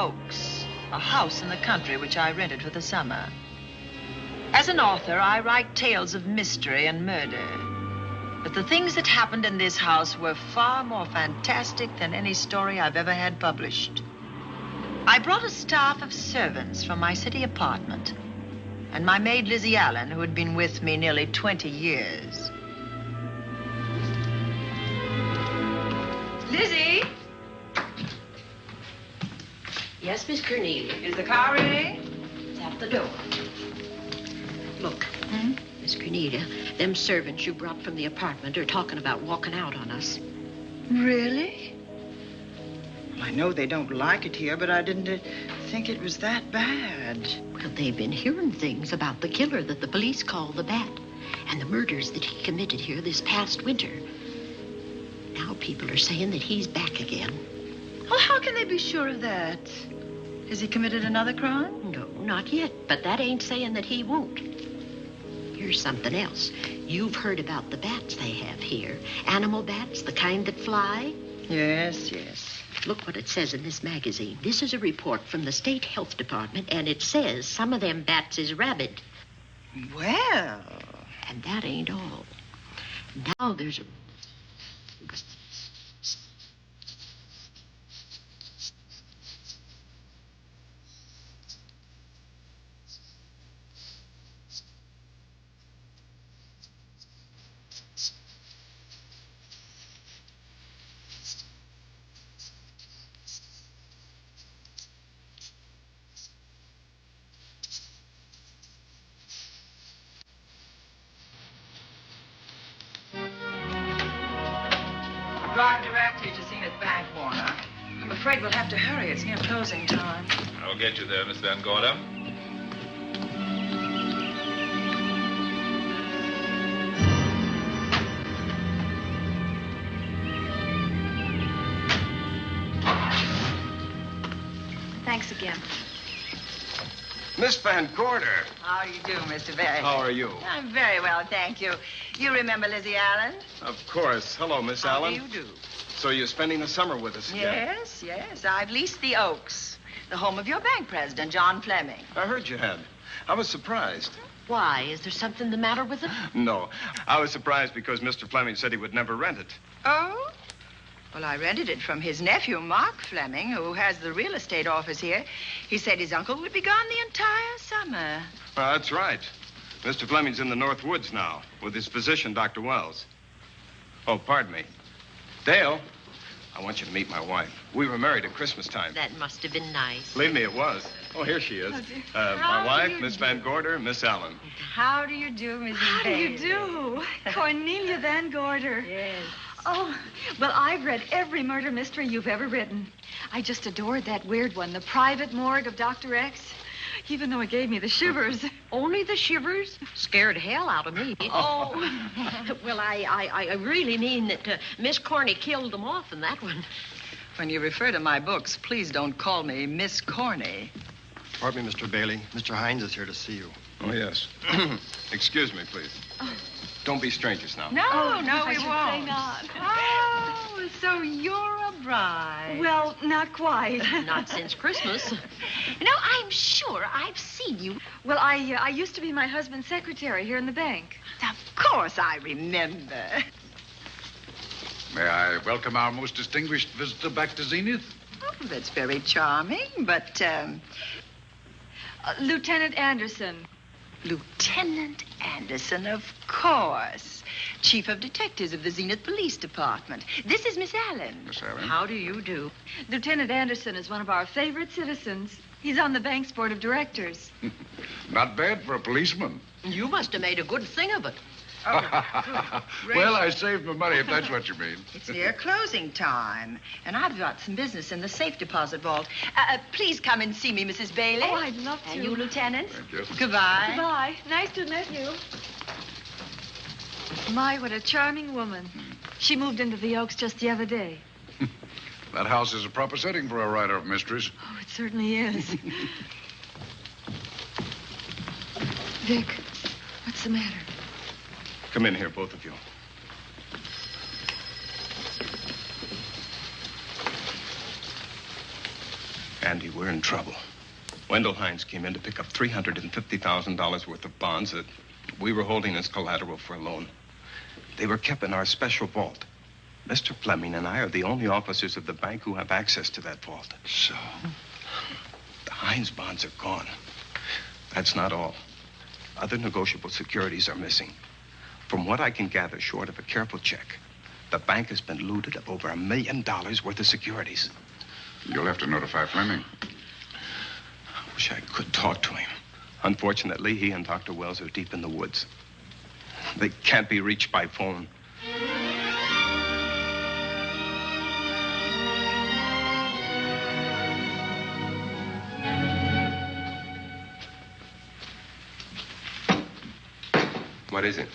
Oaks, a house in the country which I rented for the summer. As an author, I write tales of mystery and murder. But the things that happened in this house were far more fantastic than any story I've ever had published. I brought a staff of servants from my city apartment, and my maid Lizzie Allen, who had been with me nearly 20 years. Lizzie? Yes, Miss Cornelia. Is the car ready? It's at the door. Look, Miss Cornelia, them servants you brought from the apartment are talking about walking out on us. Really? Well, I know they don't like it here, but I didn't think it was that bad. Well, they've been hearing things about the killer that the police call the Bat and the murders that he committed here this past winter. Now people are saying that he's back again. Well, how can they be sure of that? Has he committed another crime? No, not yet, but that ain't saying that he won't. Here's something else. You've heard about the bats they have here. Animal bats, the kind that fly. Yes, yes. Look what it says in this magazine. This is a report from the State Health Department, and it says some of them bats is rabid. Well. And that ain't all. Now there's a... Drive directly to Zenith Bank, Warner. I'm afraid we'll have to hurry. It's near closing time. I'll get you there, Miss Van Gorder. Thanks again. Miss Van Gorder. How do you do, Mr. Barry? How are you? I'm very well, thank you. You remember Lizzie Allen? Of course. Hello, Miss Allen. How do you do? So you're spending the summer with us again? Yes, yes. I've leased the Oaks, the home of your bank president, John Fleming. I heard you had. I was surprised. Why? Is there something the matter with it? No. I was surprised because Mr. Fleming said he would never rent it. Oh? Well, I rented it from his nephew, Mark Fleming, who has the real estate office here. He said his uncle would be gone the entire summer. Well, that's right. Mr. Fleming's in the North Woods now with his physician, Dr. Wells. Oh, pardon me. Dale, I want you to meet my wife. We were married at Christmas time. That must have been nice. Believe me, it was. Oh, here she is. My How wife, do you Miss do? Van Gorder, Miss Allen. How do you do, Mrs. How do you Bailey? do? Cornelia Van Gorder. Yes. Oh, well, I've read every murder mystery you've ever written. I just adored that weird one, The Private Morgue of Dr. X, even though it gave me the shivers. Only the shivers? Scared hell out of me. Oh. Well, I really mean that Miss Corney killed them off in that one. When you refer to my books, please don't call me Miss Corney. Pardon me, Mr. Bailey. Mr. Hines is here to see you. Oh, yes. Excuse me, please. Don't be strangers now. No, Oh, no, I we should won't. say not. Oh, so you're a bride. Well, not quite. Not since Christmas. No, I'm sure I've seen you. Well, I used to be my husband's secretary here in the bank. Of course I remember. May I welcome our most distinguished visitor back to Zenith? Oh, that's very charming, but, Lieutenant Anderson. Lieutenant Anderson, of course. Chief of Detectives of the Zenith Police Department. This is Miss Allen. Miss Allen? How do you do? Lieutenant Anderson is one of our favorite citizens. He's on the bank's board of directors. Not bad for a policeman. You must have made a good thing of it. Well, I saved my money, if that's what you mean. It's near closing time, and I've got some business in the safe deposit vault. Please come and see me, Mrs. Bailey. Oh, I'd love to. And you, Lieutenant. Thank you. Goodbye. Goodbye. Nice to meet you. My, what a charming woman. She moved into the Oaks just the other day. That house is a proper setting for a writer of mysteries. Oh, it certainly is. Vic, what's the matter? Come in here, both of you. Andy, we're in trouble. Wendell Hines came in to pick up $350,000 worth of bonds that we were holding as collateral for a loan. They were kept in our special vault. Mr. Fleming and I are the only officers of the bank who have access to that vault. So? The Hines bonds are gone. That's not all. Other negotiable securities are missing. From what I can gather, short of a careful check, the bank has been looted of over $1 million worth of securities. You'll have to notify Fleming. I wish I could talk to him. Unfortunately, he and Dr. Wells are deep in the woods. They can't be reached by phone. What is it?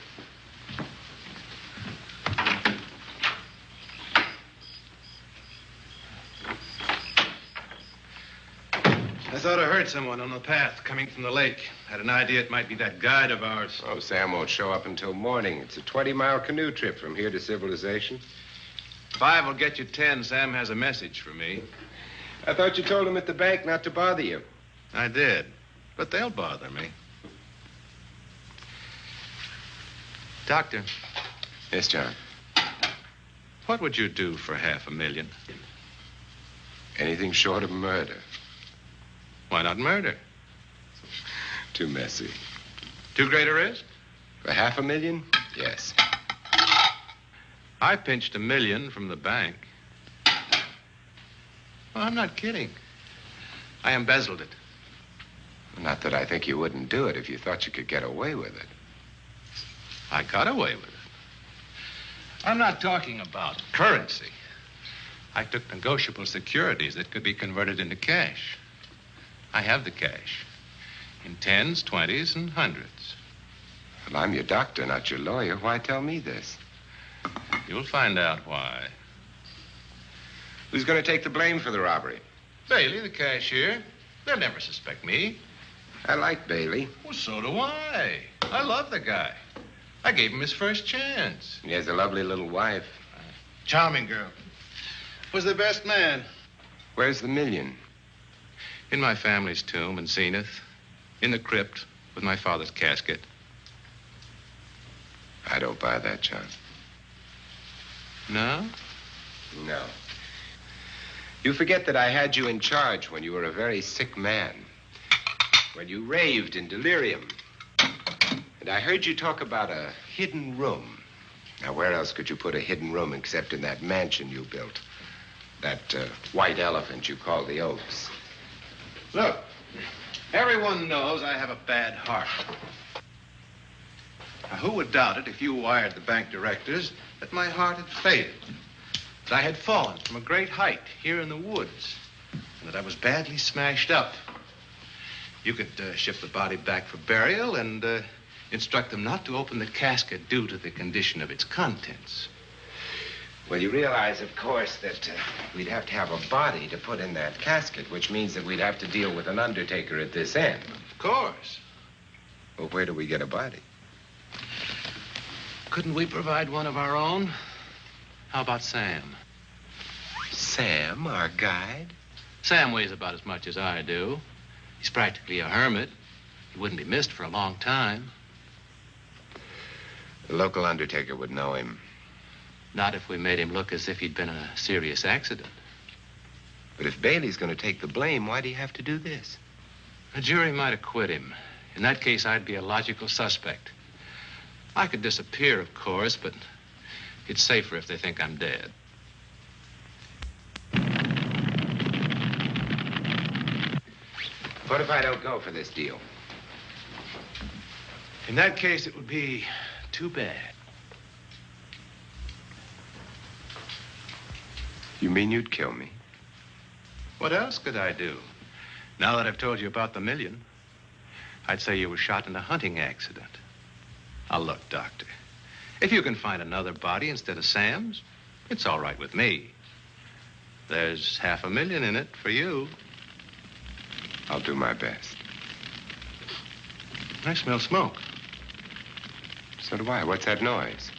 I thought I heard someone on the path coming from the lake. Had an idea it might be that guide of ours. Oh, Sam won't show up until morning. It's a 20-mile canoe trip from here to civilization. 5 will get you 10. Sam has a message for me. I thought you told him at the bank not to bother you. I did, but they'll bother me. Doctor. Yes, John. What would you do for $500,000? Anything short of murder. Why not murder? Too messy. Too great a risk? For $500,000? Yes. I pinched $1 million from the bank. Well, I'm not kidding. I embezzled it. Not that I think you wouldn't do it if you thought you could get away with it. I got away with it. I'm not talking about currency. I took negotiable securities that could be converted into cash. I have the cash. In 10s, 20s, and 100s. Well, I'm your doctor, not your lawyer. Why tell me this? You'll find out why. Who's going to take the blame for the robbery? Bailey, the cashier. They'll never suspect me. I like Bailey. Well, so do I. I love the guy. I gave him his first chance. He has a lovely little wife. Charming girl. Was the best man. Where's the $1 million? In my family's tomb in Zenith. In the crypt with my father's casket. I don't buy that, John. No? No. You forget that I had you in charge when you were a very sick man. When you raved in delirium. And I heard you talk about a hidden room. Now, where else could you put a hidden room except in that mansion you built? That white elephant you call the Oaks. Look, everyone knows I have a bad heart. Now, who would doubt it if you wired the bank directors that my heart had failed? That I had fallen from a great height here in the woods. And that I was badly smashed up. You could ship the body back for burial and instruct them not to open the casket due to the condition of its contents. Well, you realize, of course, that we'd have to have a body to put in that casket, which means that we'd have to deal with an undertaker at this end. Of course. Well, where do we get a body? Couldn't we provide one of our own? How about Sam? Sam, our guide? Sam weighs about as much as I do. He's practically a hermit. He wouldn't be missed for a long time. The local undertaker would know him. Not if we made him look as if he'd been a serious accident. But if Bailey's going to take the blame, why'd he have to do this? A jury might acquit him. In that case, I'd be a logical suspect. I could disappear, of course, but it's safer if they think I'm dead. What if I don't go for this deal? In that case, it would be too bad. You mean you'd kill me? What else could I do? Now that I've told you about the $1 million, I'd say you were shot in a hunting accident. Now, look, Doctor, if you can find another body instead of Sam's, it's all right with me. There's $500,000 in it for you. I'll do my best. I smell smoke. So do I. What's that noise?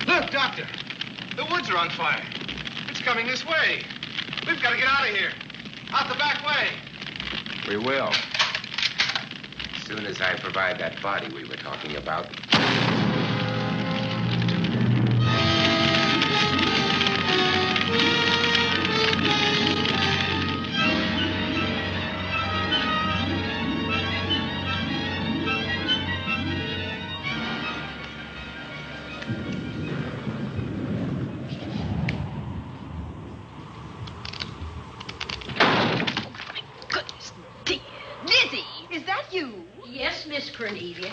Look, Doctor, the woods are on fire. coming this way. We've got to get out of here. Out the back way. We will. As soon as I provide that body we were talking about. Miss Cornelia.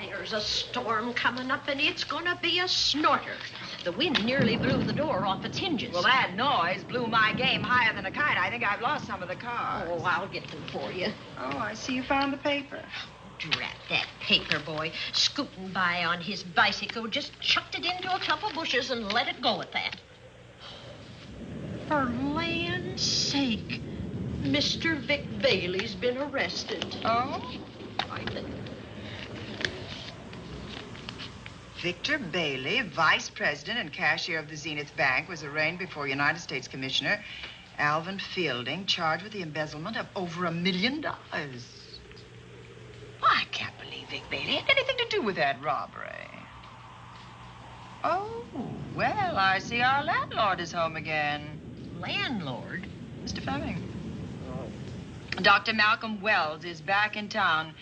There's a storm coming up, and it's gonna be a snorter. The wind nearly blew the door off its hinges. Well, that noise blew my game higher than a kite. I think I've lost some of the cars. Oh, I'll get them for you. Oh, I see you found the paper. Drat that paper boy. Scooting by on his bicycle, just chucked it into a clump of bushes and let it go at that. For land's sake, Mr. Vic Bailey's been arrested. Oh? I think. Victor Bailey, vice president and cashier of the Zenith Bank, was arraigned before United States Commissioner Alvin Fielding, charged with the embezzlement of over $1 million. I can't believe Vic Bailey had anything to do with that robbery. Oh, well, I see our landlord is home again. Landlord? Mr. Fleming. Dr. Malcolm Wells is back in town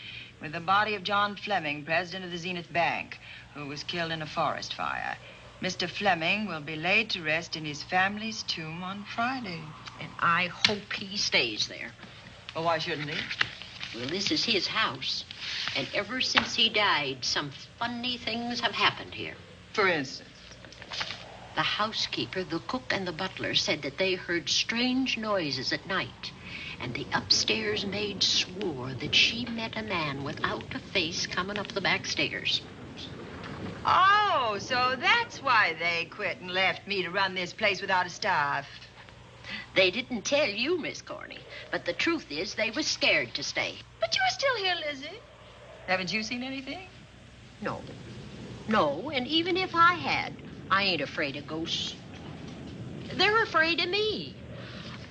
with the body of John Fleming, president of the Zenith Bank, who was killed in a forest fire. Mr. Fleming will be laid to rest in his family's tomb on Friday. And I hope he stays there. Well, why shouldn't he? Well, this is his house. And ever since he died, some funny things have happened here. For instance? The housekeeper, the cook, and the butler said that they heard strange noises at night. And the upstairs maid swore that she met a man without a face coming up the back stairs. Oh, so that's why they quit and left me to run this place without a staff. They didn't tell you, Miss Corney, but the truth is they were scared to stay. But you're still here, Lizzie. Haven't you seen anything? No. No, and even if I had, I ain't afraid of ghosts. They're afraid of me.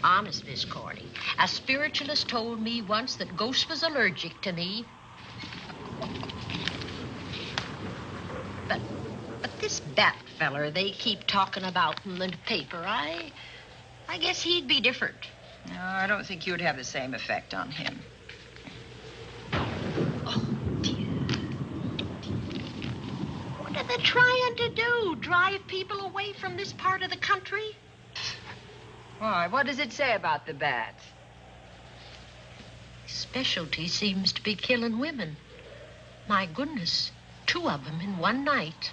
Honest, Miss Corney, a spiritualist told me once that ghosts was allergic to me. But this bat feller they keep talking about in the paper, I guess he'd be different. No, I don't think you'd have the same effect on him. Oh, dear. What are they trying to do? Drive people away from this part of the country? Why, what does it say about the bats? His specialty seems to be killing women. My goodness, 2 of them in one night.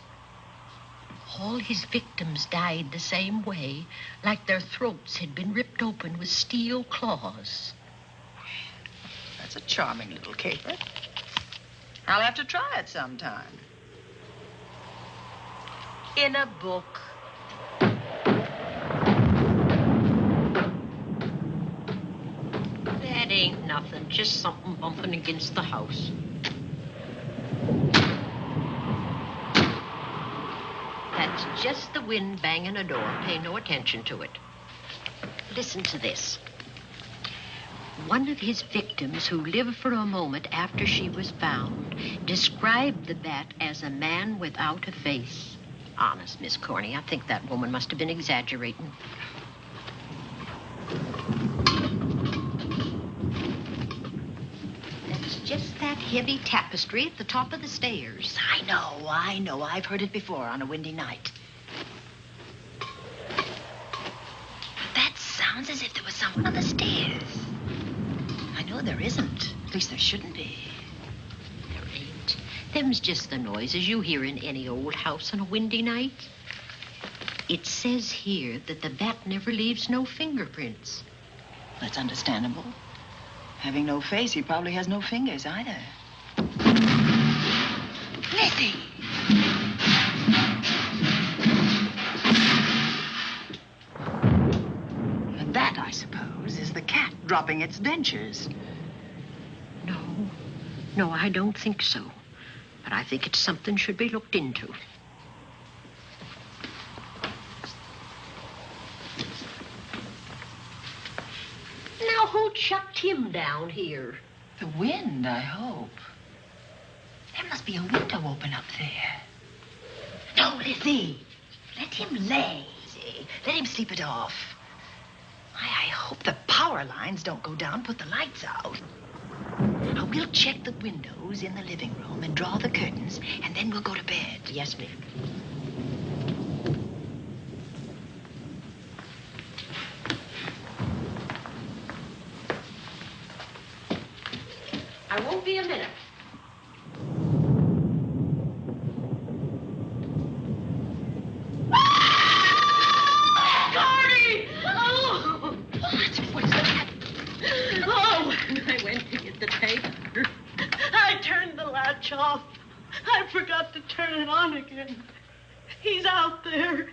All his victims died the same way, like their throats had been ripped open with steel claws. That's a charming little caper. I'll have to try it sometime. In a book. That ain't nothing, just something bumping against the house. That's just the wind banging a door. Pay no attention to it. Listen to this. One of his victims, who lived for a moment after she was found, described the bat as a man without a face. Honest, Miss Corney, I think that woman must have been exaggerating. That's just that heavy tapestry at the top of the stairs. I know. I've heard it before on a windy night. That sounds as if there was someone on the stairs. I know there isn't. At least there shouldn't be. There ain't. Them's just the noises you hear in any old house on a windy night. It says here that the bat never leaves no fingerprints. That's understandable. Having no face, he probably has no fingers either. Lizzie! And that, I suppose, is the cat dropping its dentures. No, I don't think so. But I think it's something should be looked into. Who chucked him down here? The wind, I hope. There must be a window open up there. No, Lizzie. Let him lay. Let him sleep it off. I hope the power lines don't go down, put the lights out. Now, we'll check the windows in the living room and draw the curtains, and then we'll go to bed. Yes, ma'am. I won't be a minute. Gordy! Oh! What is that? Oh, when I went to get the tape, I turned the latch off. I forgot to turn it on again. He's out there.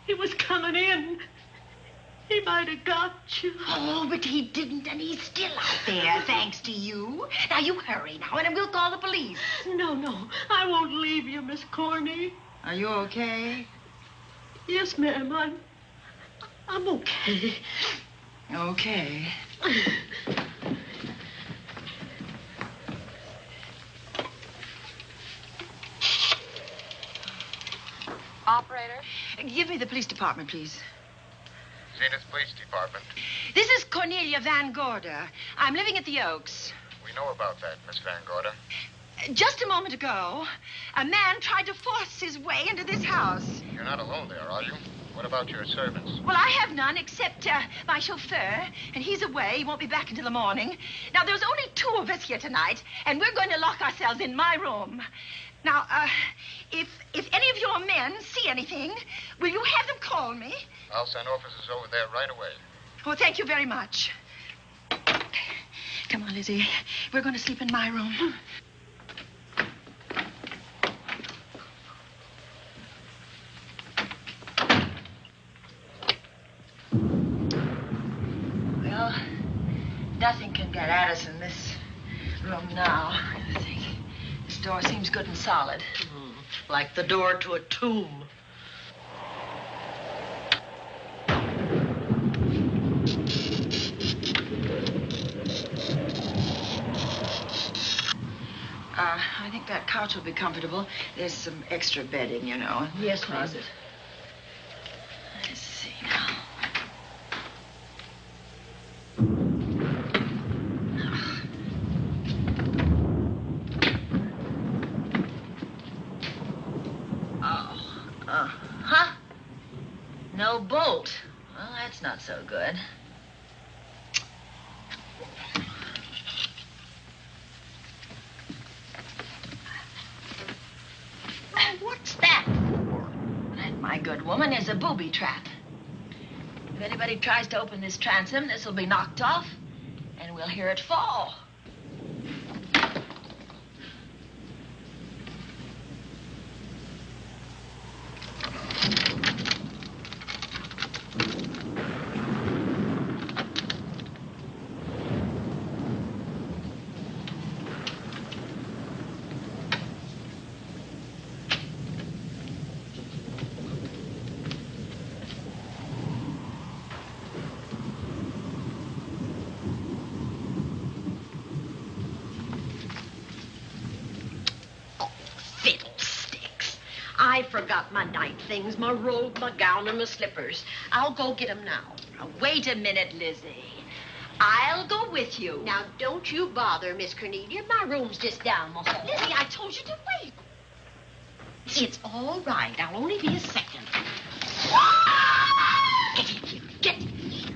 He was coming in. He might have got you. Oh, but he didn't, and he's still out there, thanks to you. Now, you hurry now, and we'll call the police. No, I won't leave you, Miss Corny. Are you okay? Yes, ma'am, I'm okay. Okay. Operator? Give me the police department, please. Zenith Police Department. This is Cornelia Van Gorder. I'm living at the Oaks. We know about that, Miss Van Gorder. Just a moment ago, a man tried to force his way into this house. You're not alone there, are you? What about your servants? Well, I have none except my chauffeur, and he's away. He won't be back until the morning. Now, there's only 2 of us here tonight, and we're going to lock ourselves in my room. Now, if any of your men see anything, will you have them call me? I'll send officers over there right away. Oh, thank you very much. Come on, Lizzie. We're going to sleep in my room. Well, nothing can get at us in this room now, I think. This door seems good and solid. Like the door to a tomb. I think that couch will be comfortable. There's some extra bedding, you know. Yes, closet. Let's see now. Huh? No bolt. Well, that's not so good. Oh, what's that for? That, my good woman, is a booby trap. If anybody tries to open this transom, this will be knocked off, and we'll hear it fall. I forgot my night things, my robe, my gown, and my slippers. I'll go get them now. Now, wait a minute, Lizzie. I'll go with you. Now, don't you bother, Miss Cornelia. My room's just down the hall. Lizzie, I told you to wait. It's all right. I'll only be a second. Get in here. Get in here.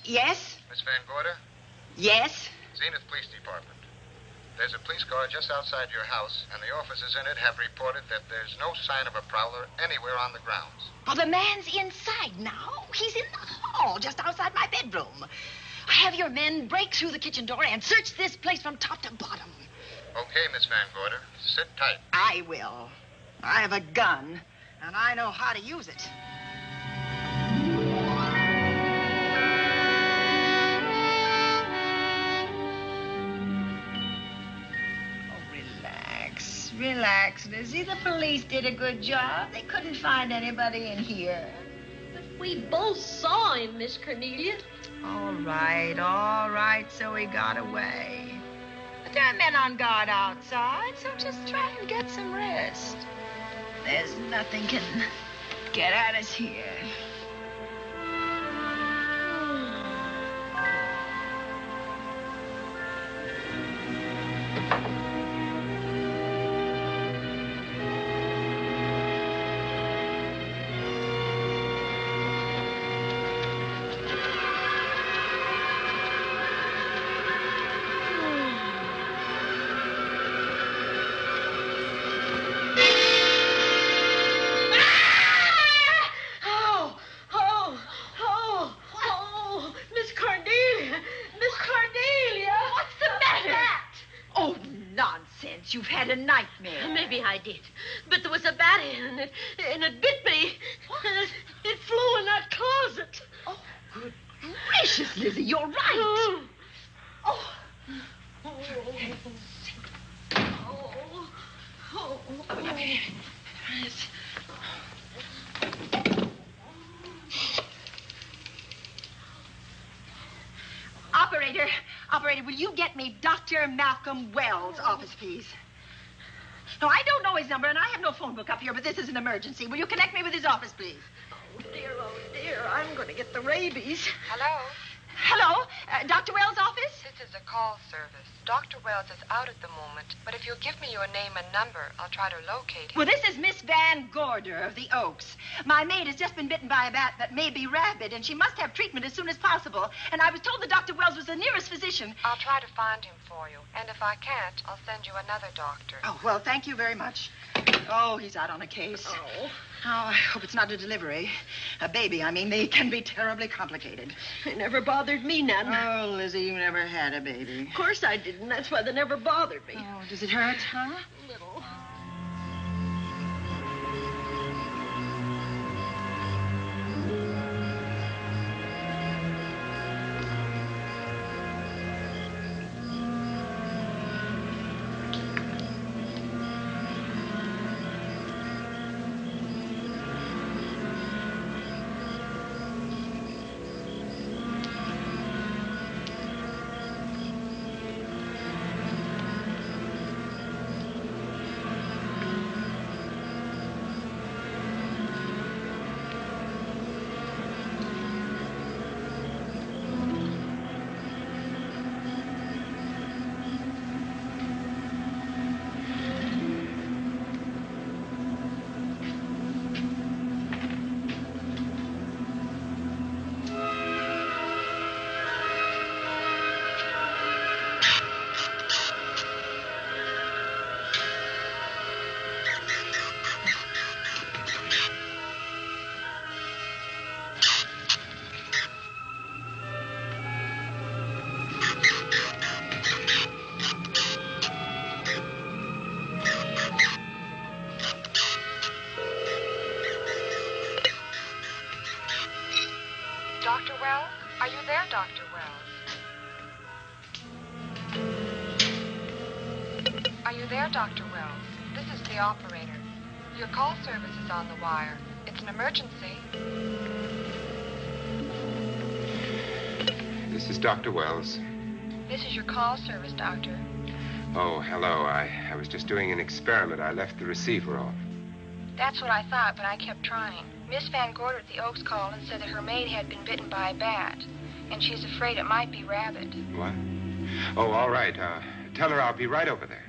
Yes? Miss Van Gorder? Yes? Zenith Police Department. There's a police car just outside your house, and the officers in it have reported that there's no sign of a prowler anywhere on the grounds. Oh, the man's inside now. He's in the hall, just outside my bedroom. Have your men break through the kitchen door and search this place from top to bottom. Okay, Miss Van Gorder. Sit tight. I will. I have a gun, and I know how to use it. relax, Lizzie. The police did a good job. They couldn't find anybody in here. But we both saw him, Miss Cornelia. All right, so he got away. But there are men on guard outside, so just try and get some rest. There's nothing can get at us here. You've had a nightmare. Maybe I did. But there was a bat and it bit me. And it flew in that closet. Oh, good gracious, Lizzie, you're right. Operator, will you get me Dr. Malcolm Wells' office, please? No, I don't know his number, and I have no phone book up here, but this is an emergency. Will you connect me with his office, please? Oh, dear, I'm going to get the rabies. Hello? Hello? Dr. Wells' office? This is a call service. Dr. Wells is out at the moment, but if you'll give me your name and number, I'll try to locate him. Well, this is Miss Van Gorder of the Oaks. My maid has just been bitten by a bat that may be rabid, and she must have treatment as soon as possible. And I was told that Dr. Wells was the nearest physician. I'll try to find him for you, and if I can't, I'll send you another doctor. Oh, well, thank you very much. Oh, he's out on a case. Oh, I hope it's not a delivery. A baby, I mean. They can be terribly complicated. It never bothered me none. Oh, Lizzie, you never had a baby. Of course I didn't. That's why they never bothered me. Oh, does it hurt, huh? A little. Dr. Wells? Are you there, Dr. Wells? Are you there, Dr. Wells? This is the operator. Your call service is on the wire. It's an emergency. This is Dr. Wells. This is your call service, Doctor. Oh, hello. I was just doing an experiment. I left the receiver off. That's what I thought, but I kept trying. Miss Van Gorder at the Oaks called and said that her maid had been bitten by a bat, and she's afraid it might be rabid. What? Oh, all right. Tell her I'll be right over there.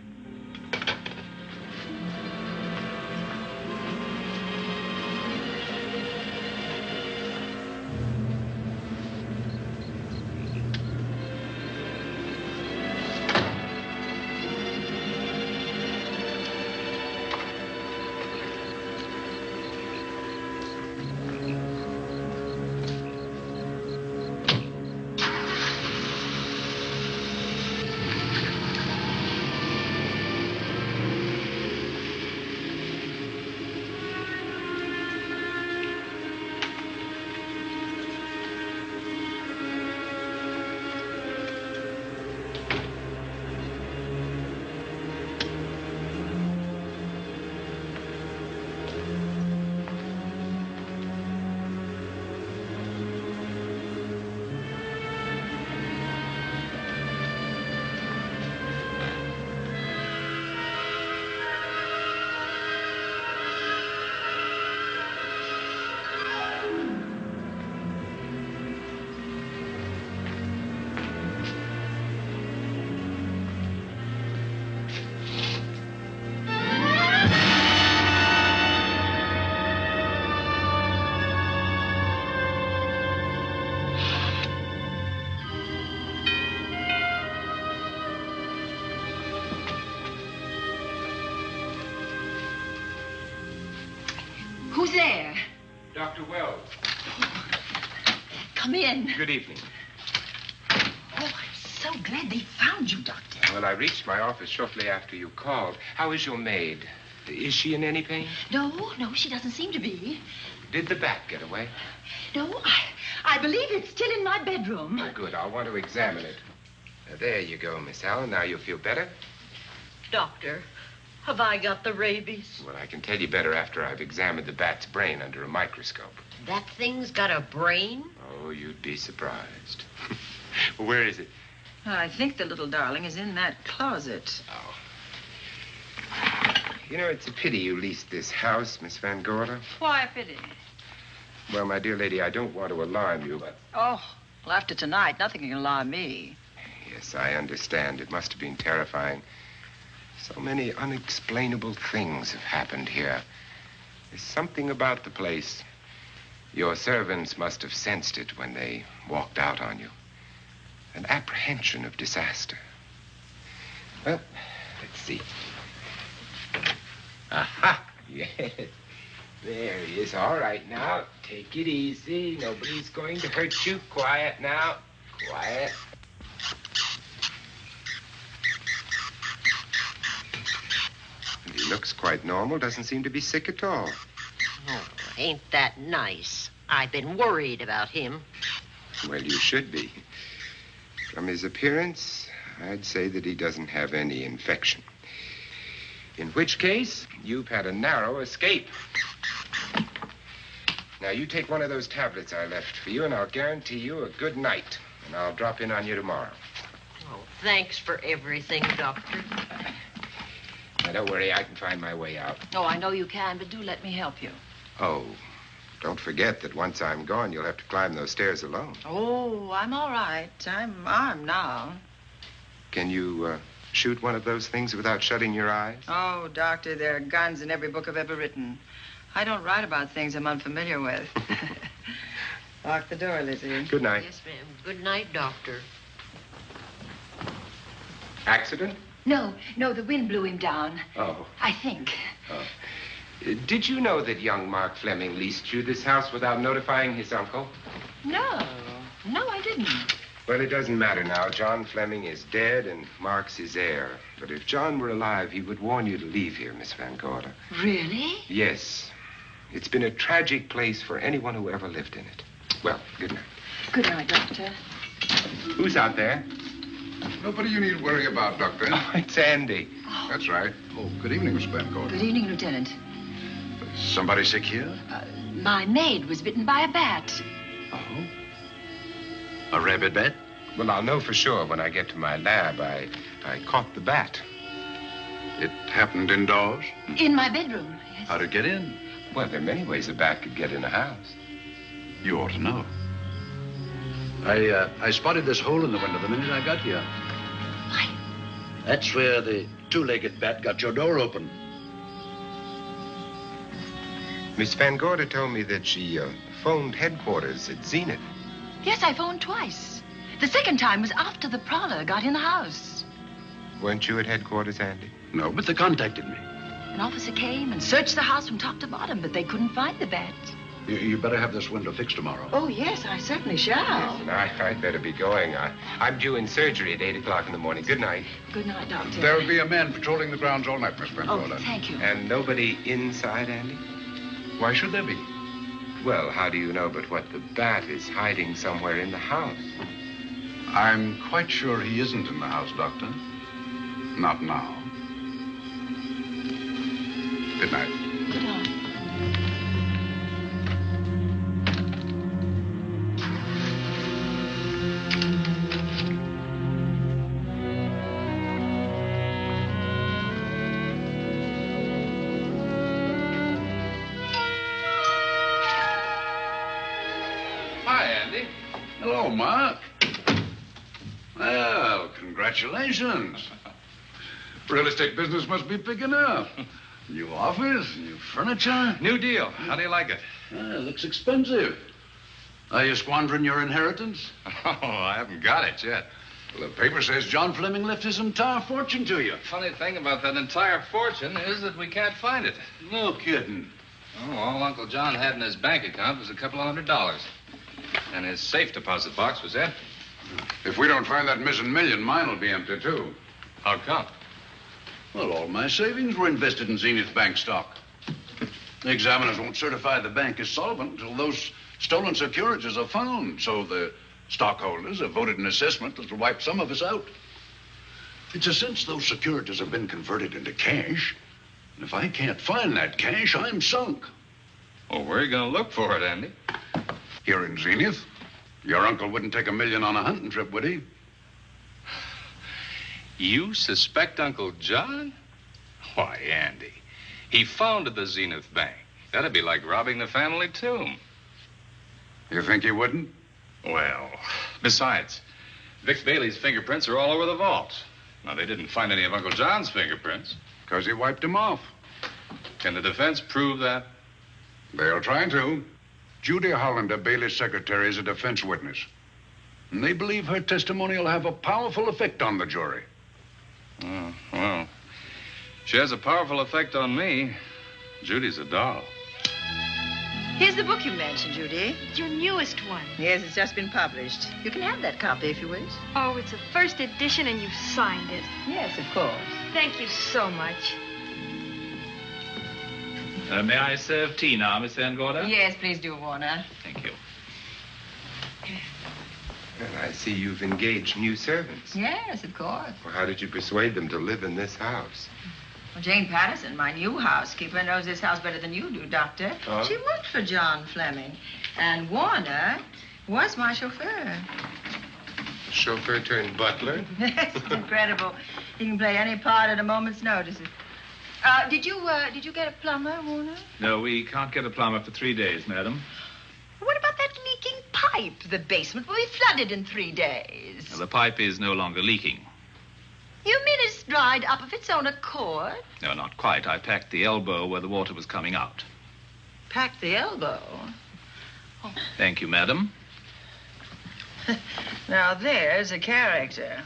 Who's there? Dr. Wells. Come in. Good evening. Oh, I'm so glad they found you, Doctor. Well, I reached my office shortly after you called. How is your maid? Is she in any pain? No, she doesn't seem to be. Did the bat get away? No, I believe it's still in my bedroom. Oh, good. I'll want to examine it. There you go, Miss Allen. Now you'll feel better? Doctor, have I got the rabies? Well, I can tell you better after I've examined the bat's brain under a microscope. That thing's got a brain? Oh, you'd be surprised. Where is it? I think the little darling is in that closet. Oh. You know, it's a pity you leased this house, Miss Van Gorder. Why a pity? Well, my dear lady, I don't want to alarm you, but... Oh, well, after tonight, nothing can alarm me. Yes, I understand. It must have been terrifying. So many unexplainable things have happened here. There's something about the place. Your servants must have sensed it when they walked out on you. An apprehension of disaster. Well, let's see. Aha! Yes. There he is. All right, now. Take it easy. Nobody's going to hurt you. Quiet now. Quiet. And he looks quite normal. Doesn't seem to be sick at all. Oh, ain't that nice? I've been worried about him. Well, you should be. From his appearance, I'd say that he doesn't have any infection. In which case, you've had a narrow escape. Now, you take one of those tablets I left for you, and I'll guarantee you a good night. And I'll drop in on you tomorrow. Oh, thanks for everything, Doctor. Now, don't worry. I can find my way out. Oh, I know you can, but do let me help you. Oh, don't forget that once I'm gone, you'll have to climb those stairs alone. Oh, I'm all right. I'm armed now. Can you shoot one of those things without shutting your eyes? Oh, Doctor, there are guns in every book I've ever written. I don't write about things I'm unfamiliar with. Lock the door, Lizzie. Good night. Yes, ma'am. Good night, Doctor. Accident? No, the wind blew him down. Oh. I think. Oh. Did you know that young Mark Fleming leased you this house without notifying his uncle? No, I didn't. Well, it doesn't matter now. John Fleming is dead, and Mark's his heir. But if John were alive, he would warn you to leave here, Miss Van Gorder. Really? Yes. It's been a tragic place for anyone who ever lived in it. Well, good night. Good night, Doctor. Who's out there? Nobody you need worry about, Doctor. Oh, it's Andy. That's right. Oh, good evening, Miss Van Gorder. Good evening, Lieutenant. Somebody sick here? My maid was bitten by a bat. Oh? A rabid bat? Well, I'll know for sure when I get to my lab. I caught the bat. It happened indoors? In my bedroom, yes. How'd it get in? Well, there are many ways a bat could get in a house. You ought to know. I spotted this hole in the window the minute I got here. Why? That's where the two-legged bat got your door open. Miss Van Gorder told me that she phoned headquarters at Zenith. Yes, I phoned twice. The second time was after the prowler got in the house. Weren't you at headquarters, Andy? No, but they contacted me. An officer came and searched the house from top to bottom, but they couldn't find the bat. You better have this window fixed tomorrow. Oh, yes, I certainly shall. Listen, I'd better be going. I'm due in surgery at 8 o'clock in the morning. Good night. Good night, Doctor. There'll be a man patrolling the grounds all night, Miss Van Oh, Gorder. thank you. And nobody inside, Andy? Why should there be? Well, how do you know but what the bat is hiding somewhere in the house? I'm quite sure he isn't in the house, Doctor. Not now. Good night. Good night. Hi, Andy. Hello, Mark. Well, congratulations. Real estate business must be picking up. New office, new furniture. New deal. How do you like it? Looks expensive. Are you squandering your inheritance? Oh, I haven't got it yet. Well, the paper says John Fleming left his entire fortune to you. Funny thing about that entire fortune is that we can't find it. No kidding. Oh, all Uncle John had in his bank account was a couple of $100. And his safe deposit box was empty. If we don't find that missing million, mine will be empty, too. How come? Well, all my savings were invested in Zenith Bank stock. The examiners won't certify the bank is solvent until those stolen securities are found. So the stockholders have voted an assessment that'll wipe some of us out. It's a since those securities have been converted into cash. And if I can't find that cash, I'm sunk. Well, where are you going to look for it, Andy? Here in Zenith. Your uncle wouldn't take $1 million on a hunting trip, would he? You suspect Uncle John? Why, Andy, he founded the Zenith Bank. That'd be like robbing the family tomb. You think he wouldn't? Well, besides, Vic Bailey's fingerprints are all over the vault. Now, they didn't find any of Uncle John's fingerprints. Because he wiped them off. Can the defense prove that? They'll try to. Judy Hollander, Bailey's secretary, is a defense witness. And they believe her testimony will have a powerful effect on the jury. Oh, well, she has a powerful effect on me. Judy's a doll. Here's the book you mentioned, Judy. It's your newest one. Yes, it's just been published. You can have that copy if you wish. Oh, it's a first edition and you've signed it. Yes, of course. Thank you so much. May I serve tea now, Miss Van Gorder? Yes, please do, Warner. Thank you. Well, I see you've engaged new servants. Yes, of course. Well, how did you persuade them to live in this house? Well, Jane Patterson, my new housekeeper, knows this house better than you do, Doctor. Oh? She worked for John Fleming. And Warner was my chauffeur. Chauffeur turned butler? Yes, it's incredible. He can play any part at a moment's notice. Did you get a plumber, Warner? No, we can't get a plumber for 3 days, madam. What about that leaking pipe? The basement will be flooded in 3 days. Well, the pipe is no longer leaking. You mean it's dried up of its own accord? No, not quite. I packed the elbow where the water was coming out. Packed the elbow? Oh. Thank you, madam. Now, there's a character.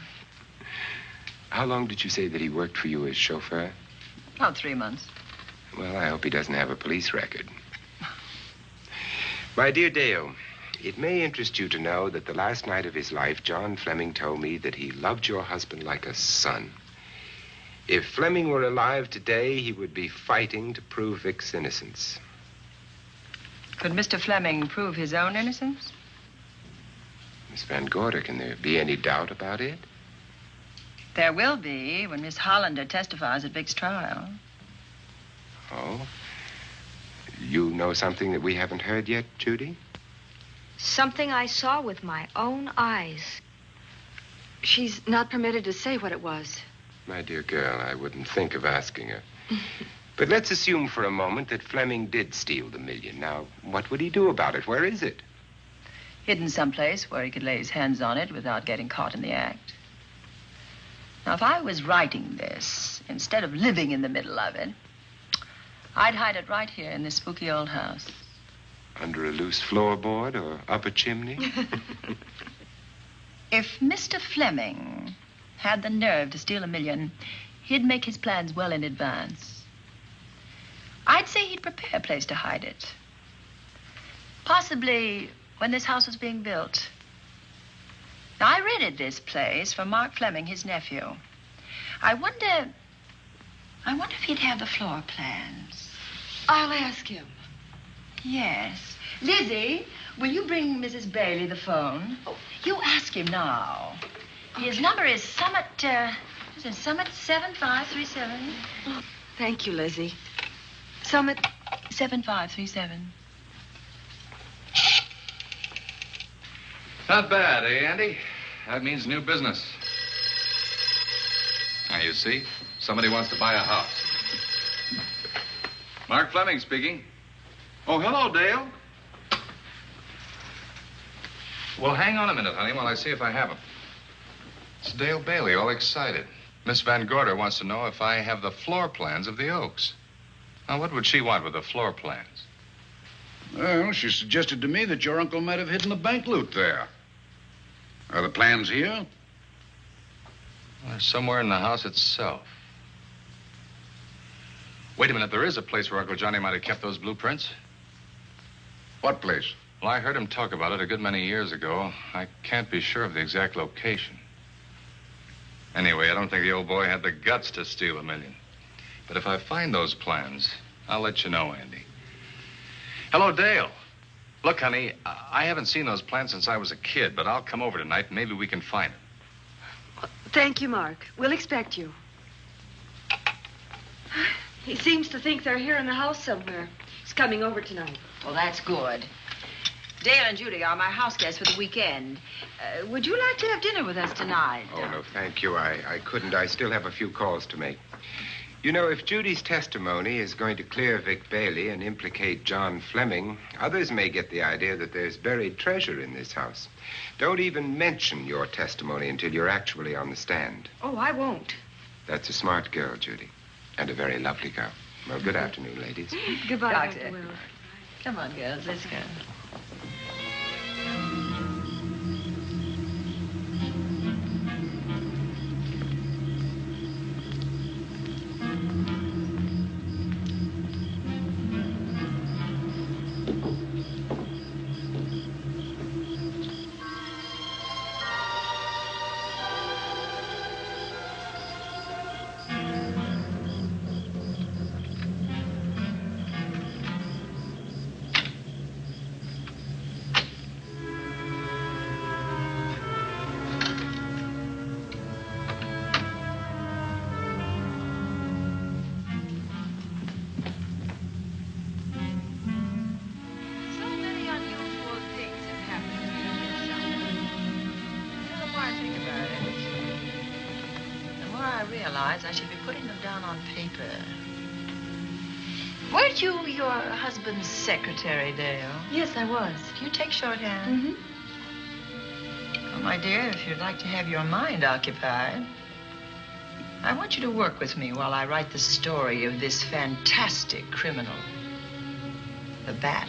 How long did you say that he worked for you as chauffeur? About 3 months. Well, I hope he doesn't have a police record. My dear Dale, it may interest you to know that the last night of his life, John Fleming told me that he loved your husband like a son. If Fleming were alive today, he would be fighting to prove Vic's innocence. Could Mr. Fleming prove his own innocence? Miss Van Gorder, can there be any doubt about it? There will be when Miss Hollander testifies at Vic's trial. Oh? You know something that we haven't heard yet, Judy? Something I saw with my own eyes. She's not permitted to say what it was. My dear girl, I wouldn't think of asking her. But let's assume for a moment that Fleming did steal the $1 million. Now, what would he do about it? Where is it? Hidden someplace where he could lay his hands on it without getting caught in the act. Now, if I was writing this, instead of living in the middle of it, I'd hide it right here in this spooky old house. Under a loose floorboard or up a chimney? If Mr. Fleming had the nerve to steal $1 million, he'd make his plans well in advance. I'd say he'd prepare a place to hide it. Possibly when this house was being built. Now, I rented this place from Mark Fleming, his nephew. I wonder if he'd have the floor plans. I'll ask him. Yes. Lizzie, will you bring Mrs. Bailey the phone? Oh, you ask him now. Okay. His number is Summit 7537. Oh, thank you, Lizzie. Summit 7537. Not bad, eh, Andy? That means new business. Now, you see, somebody wants to buy a house. Mark Fleming speaking. Oh, hello, Dale. Well, hang on a minute, honey, while I see if I have him. It's Dale Bailey, all excited. Miss Van Gorder wants to know if I have the floor plans of the Oaks. Now, what would she want with the floor plans? Well, she suggested to me that your uncle might have hidden the bank loot there. Are the plans here? They're somewhere in the house itself. Wait a minute, there is a place where Uncle Johnny might have kept those blueprints. What place? Well, I heard him talk about it a good many years ago. I can't be sure of the exact location. Anyway, I don't think the old boy had the guts to steal $1 million. But if I find those plans, I'll let you know, Andy. Hello, Dale. Look, honey, I haven't seen those plans since I was a kid, but I'll come over tonight and maybe we can find them. Thank you, Mark. We'll expect you. He seems to think they're here in the house somewhere. He's coming over tonight. Well, that's good. Dale and Judy are my house guests for the weekend. Would you like to have dinner with us tonight? Oh, no, thank you. I couldn't. I still have a few calls to make. You know, if Judy's testimony is going to clear Vic Bailey and implicate John Fleming, others may get the idea that there's buried treasure in this house. Don't even mention your testimony until you're actually on the stand. Oh, I won't. That's a smart girl, Judy, and a very lovely girl. Well, good afternoon, ladies. Goodbye, Doctor. Dr. Will. Come on, girls, let's go. I should be putting them down on paper. Weren't you your husband's secretary, Dale? Yes, I was. Do you take shorthand? Oh, my dear, if you'd like to have your mind occupied, I want you to work with me while I write the story of this fantastic criminal, the Bat.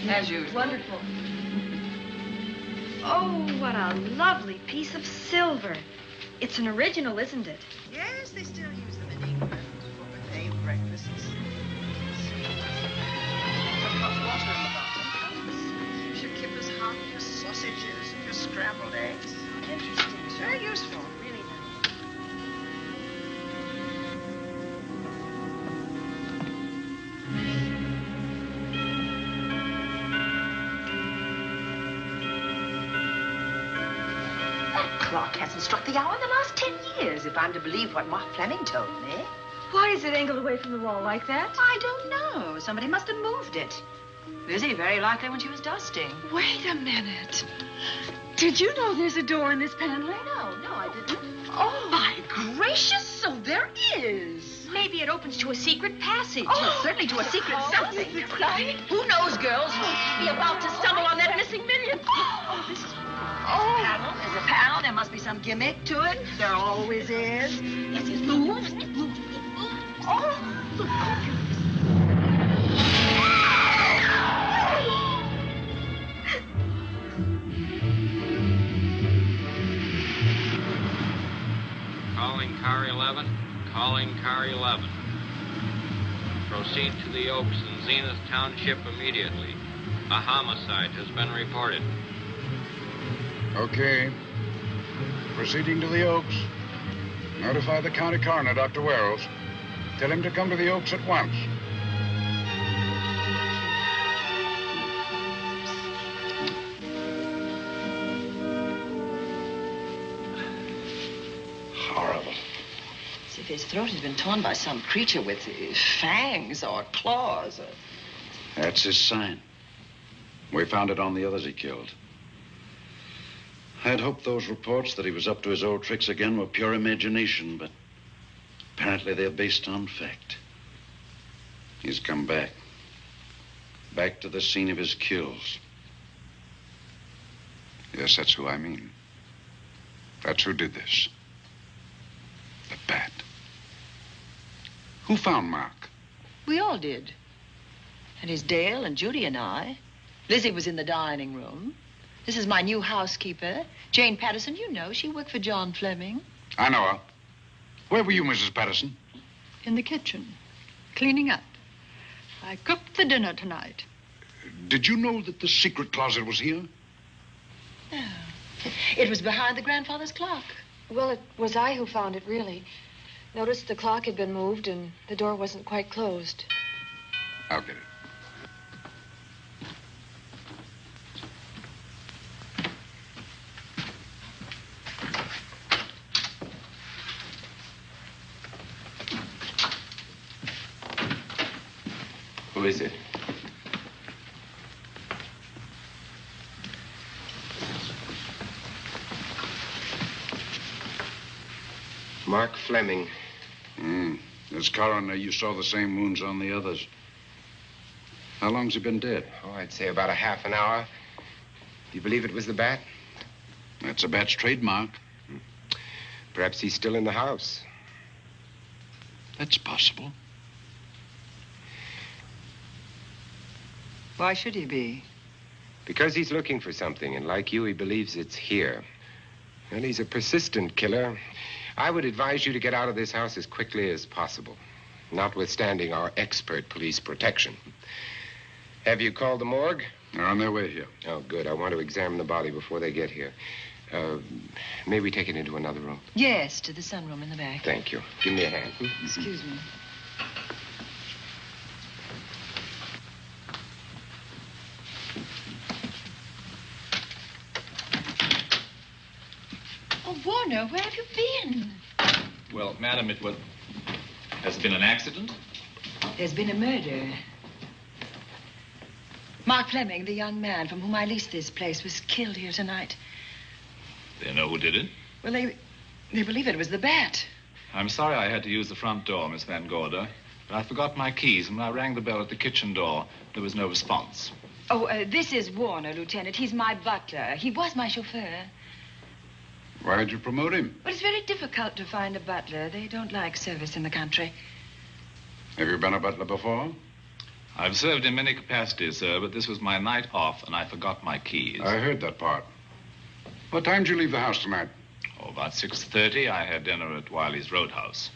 As usual. Wonderful. Oh, what a lovely piece of silver. It's an original, isn't it? Yes, they still use them in England for buffet breakfasts. Some hot water in the bottom. You should keep us hot, your sausages and your scrambled eggs. Interesting. It's very useful. Really nice. Clock hasn't struck the hour in the last 10 years, if I'm to believe what Mark Fleming told me. Why is it angled away from the wall like that? I don't know. Somebody must have moved it. Lizzie, very likely when she was dusting. Wait a minute. Did you know there's a door in this paneling? No, I didn't. Oh, my gracious, so there is. Maybe it opens to a secret passage. Oh, certainly to a secret something. Right? Who knows, girls? We'll be about to stumble on that missing million. Oh, this is... Oh, panel. There's a panel. There must be some gimmick to it. There always is. Yes, it moves. It moves. It moves. Oh. Calling car 11. Calling car 11. Proceed to the Oaks in Zenith Township immediately. A homicide has been reported. Okay. Proceeding to the Oaks. Notify the county coroner, Dr. Wells. Tell him to come to the Oaks at once. his throat has been torn by some creature with fangs or claws. That's his sign. We found it on the others he killed. I'd hoped those reports that he was up to his old tricks again were pure imagination, but apparently they're based on fact. He's come back. Back to the scene of his kills. Yes, that's who I mean. That's who did this. The bat. Who found Mark? We all did. And his Dale and Judy and I. Lizzie was in the dining room. This is my new housekeeper, Jane Patterson. You know, she worked for John Fleming. I know her. Where were you, Mrs. Patterson? In the kitchen, cleaning up. I cooked the dinner tonight. Did you know that the secret closet was here? No. It was behind the grandfather's clock. Well, it was I who found it, really. Noticed the clock had been moved and the door wasn't quite closed. I'll get it. Who is it? Mark Fleming. As coroner, you saw the same wounds on the others. How long's he been dead? Oh, I'd say about a half an hour. Do you believe it was the bat? That's a bat's trademark. Perhaps he's still in the house. That's possible. Why should he be? Because he's looking for something, and like you, he believes it's here. And he's a persistent killer. I would advise you to get out of this house as quickly as possible, notwithstanding our expert police protection. Have you called the morgue? They're on their way here. Oh, good. I want to examine the body before they get here. May we take it into another room? Yes, to the sunroom in the back. Thank you. Give me a hand. Excuse me. Oh, Warner, where have you been? Well, madam, has it been an accident? There's been a murder. Mark Fleming, the young man from whom I leased this place, was killed here tonight. They know who did it? Well, they believe it was the bat. I'm sorry I had to use the front door, Miss Van Gorder, but I forgot my keys, and when I rang the bell at the kitchen door, there was no response. Oh, this is Warner, Lieutenant. He's my butler. He was my chauffeur. Why'd you promote him? Well, it's very difficult to find a butler. They don't like service in the country. Have you been a butler before? I've served in many capacities, sir, but this was my night off, and I forgot my keys. I heard that part. What time did you leave the house tonight? Oh, about 6:30. I had dinner at Wiley's Roadhouse.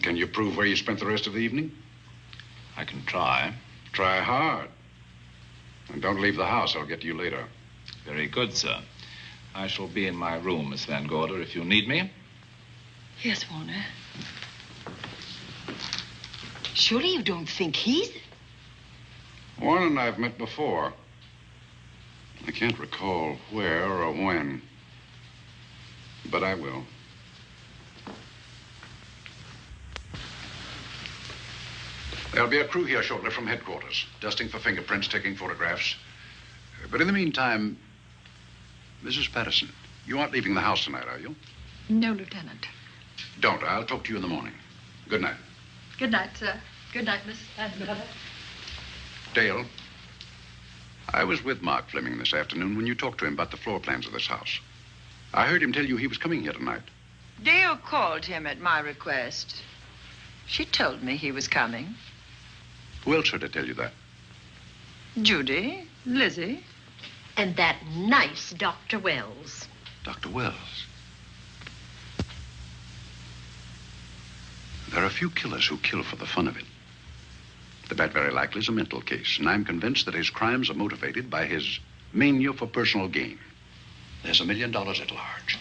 Can you prove where you spent the rest of the evening? I can try. Try hard. And don't leave the house. I'll get to you later. Very good, sir. I shall be in my room, Miss Van Gorder, if you need me. Yes, Warner. Surely you don't think he's... Warren and I have met before. I can't recall where or when, but I will. There'll be a crew here shortly from headquarters, dusting for fingerprints, taking photographs. But in the meantime, Mrs. Patterson, you aren't leaving the house tonight, are you? No, Lieutenant. Don't. I'll talk to you in the morning. Good night. Good night, sir. Good night, Miss Van Gorder. Dale, I was with Mark Fleming this afternoon when you talked to him about the floor plans of this house. I heard him tell you he was coming here tonight. Dale called him at my request. She told me he was coming. Who else heard her tell you that? Judy, Lizzie. And that nice Dr. Wells. Dr. Wells. There are a few killers who kill for the fun of it. The bat very likely is a mental case, and I'm convinced that his crimes are motivated by his mania for personal gain. There's $1 million at large,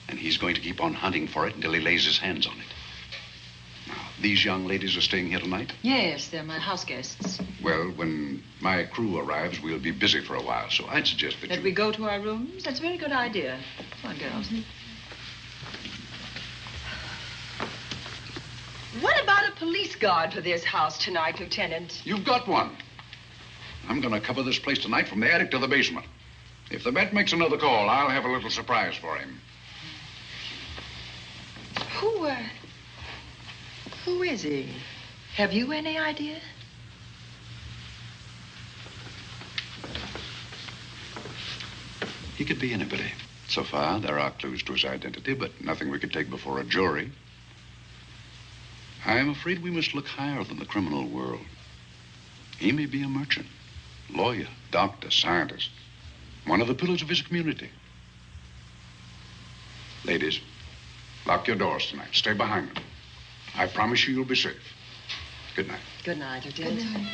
and he's going to keep on hunting for it until he lays his hands on it. Now, these young ladies are staying here tonight? Yes, they're my house guests. Well, when my crew arrives, we'll be busy for a while, so I'd suggest that we go to our rooms? That's a very good idea. Come on, girls. police guard for this house tonight, Lieutenant. You've got one. I'm going to cover this place tonight from the attic to the basement. If the vet makes another call, I'll have a little surprise for him. Who is he? Have you any idea? He could be anybody. So far, there are clues to his identity, but nothing we could take before a jury. I'm afraid we must look higher than the criminal world. He may be a merchant, lawyer, doctor, scientist, one of the pillars of his community. Ladies, lock your doors tonight. Stay behind them. I promise you'll be safe. Good night. Good night, Lieutenant. Good night.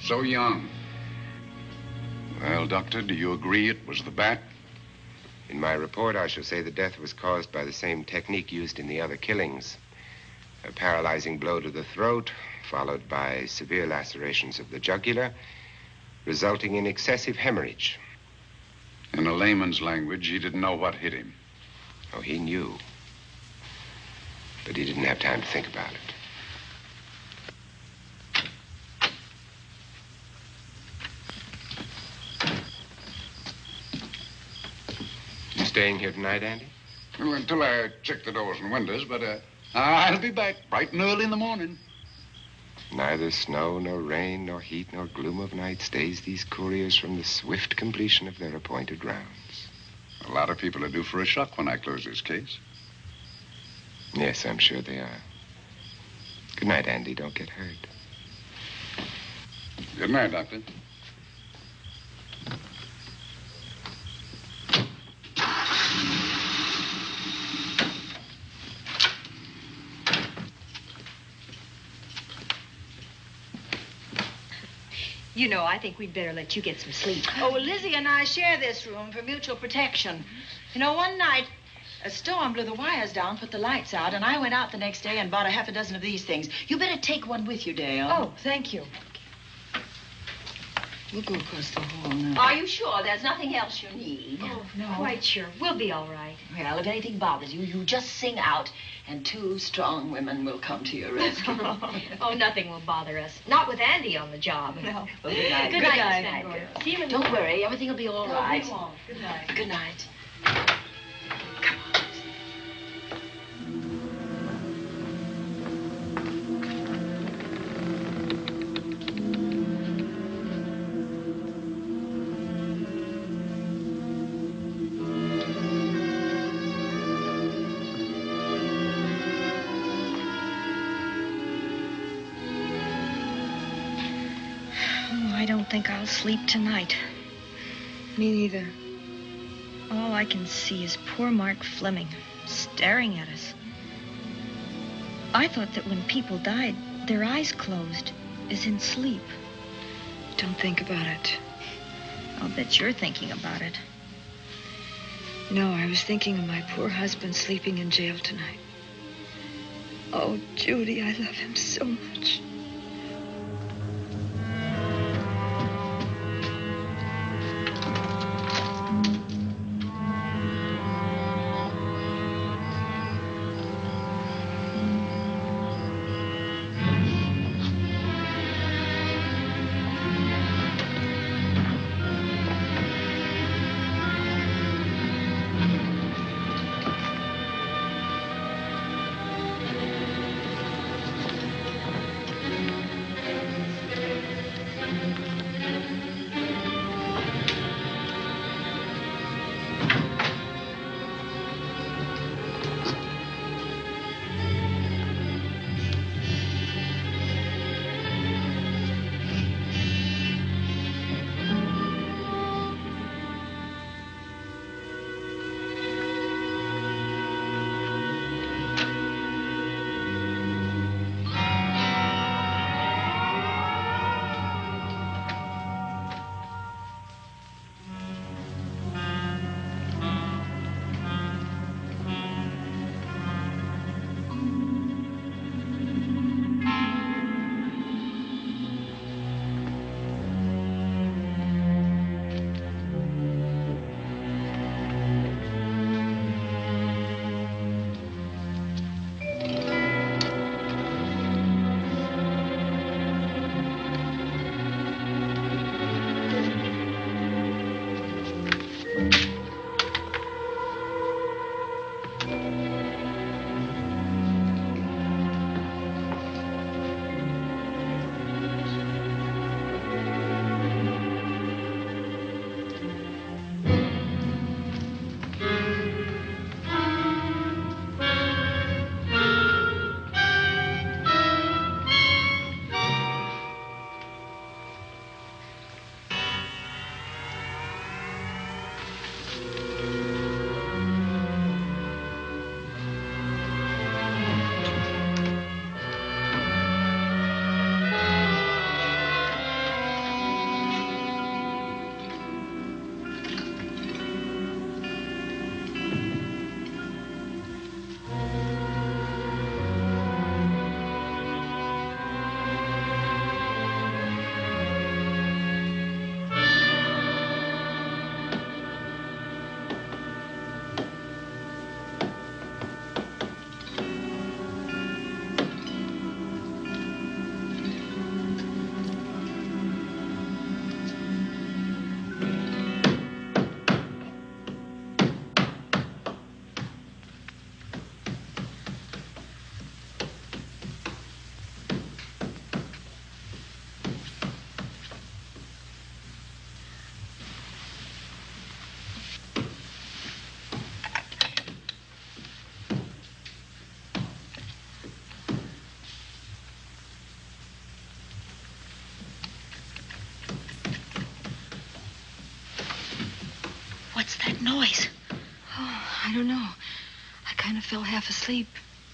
So young. Well, Doctor, do you agree it was the bat? In my report, I shall say the death was caused by the same technique used in the other killings. A paralyzing blow to the throat, followed by severe lacerations of the jugular, resulting in excessive hemorrhage. In a layman's language, he didn't know what hit him. Oh, he knew. But he didn't have time to think about it. Staying here tonight, Andy? Well, until I check the doors and windows, but I'll be back bright and early in the morning. Neither snow, nor rain, nor heat, nor gloom of night stays these couriers from the swift completion of their appointed rounds. A lot of people are due for a shock when I close this case. Yes, I'm sure they are. Good night, Andy. Don't get hurt. Good night, Doctor. You know, I think we'd better let you get some sleep. Oh, well, Lizzie and I share this room for mutual protection. You know, one night, a storm blew the wires down, put the lights out, and I went out the next day and bought a half a dozen of these things. You better take one with you, Dale. Oh, thank you. We'll go across the hall now. Are you sure there's nothing else you need? Oh, no. Quite sure. We'll be all right. Well, if anything bothers you, you just sing out, and 2 strong women will come to your rescue. Oh, nothing will bother us. Not with Andy on the job. No. Well, good night. Good night, Miss Van Gorder. See you in the Don't worry. Everything will be all right. We won't. Good night. Good night. I don't think I'll sleep tonight. Me neither. All I can see is poor Mark Fleming staring at us. I thought that when people died, their eyes closed, as in sleep. Don't think about it. I'll bet you're thinking about it. No, I was thinking of my poor husband sleeping in jail tonight. Oh, Judy, I love him so much. that noise? Oh, I don't know. I kind of fell half asleep.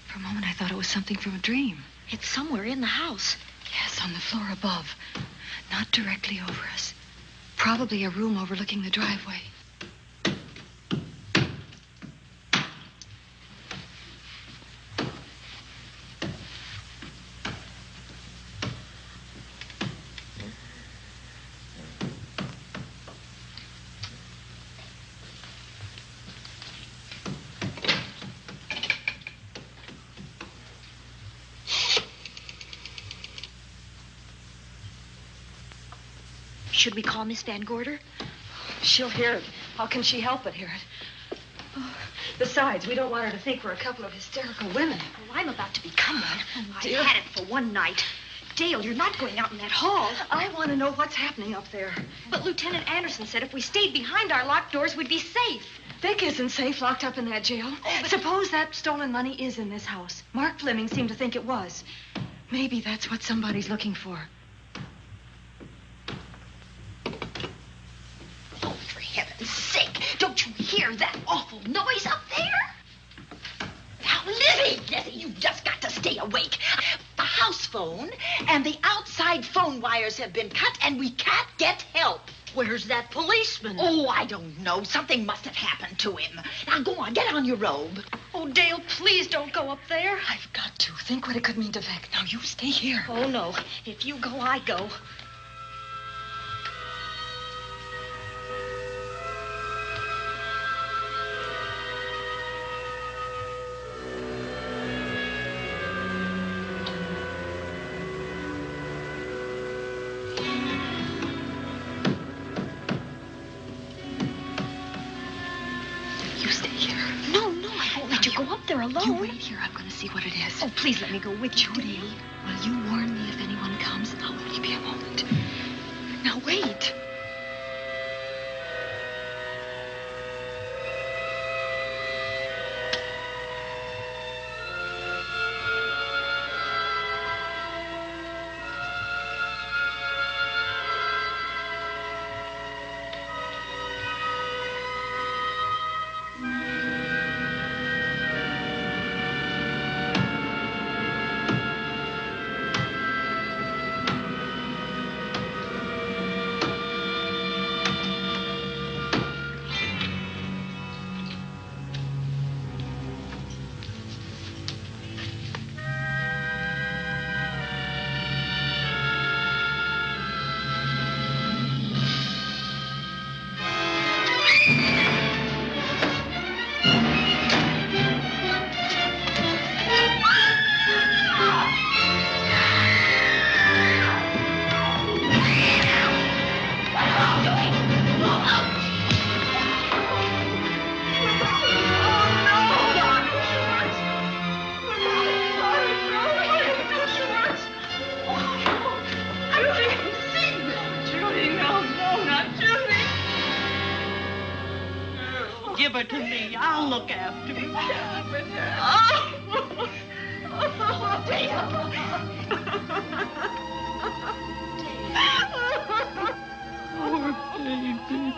For a moment, I thought it was something from a dream. It's somewhere in the house. Yes, on the floor above. Not directly over us. Probably a room overlooking the driveway. Should we call Miss Van Gorder? She'll hear it. How can she help but hear it? Oh, besides, we don't want her to think we're a couple of hysterical women. Well, I'm about to become one. Oh, I dear. had it for one night. Dale, you're not going out in that hall. I want to know what's happening up there. But Lieutenant Anderson said if we stayed behind our locked doors, we'd be safe. Vic isn't safe locked up in that jail. Oh, but... Suppose that stolen money is in this house. Mark Fleming seemed to think it was. Maybe that's what somebody's looking for. For heaven's sake, don't you hear that awful noise up there? Now, Lizzie, you've just got to stay awake. The house phone and the outside phone wires have been cut, and we can't get help. Where's that policeman? Oh, I don't know. Something must have happened to him. Now, go on, get on your robe. Oh, Dale, please don't go up there. I've got to. Think what it could mean to Vic. Now, you stay here. Oh, no. If you go, I go. You wait here. I'm going to see what it is. Oh, please let me go with you. Judy, will you warn me if anyone comes? I'll only be a moment. Now, wait. Give her to me. I'll look after her. Oh, Dale. Poor baby.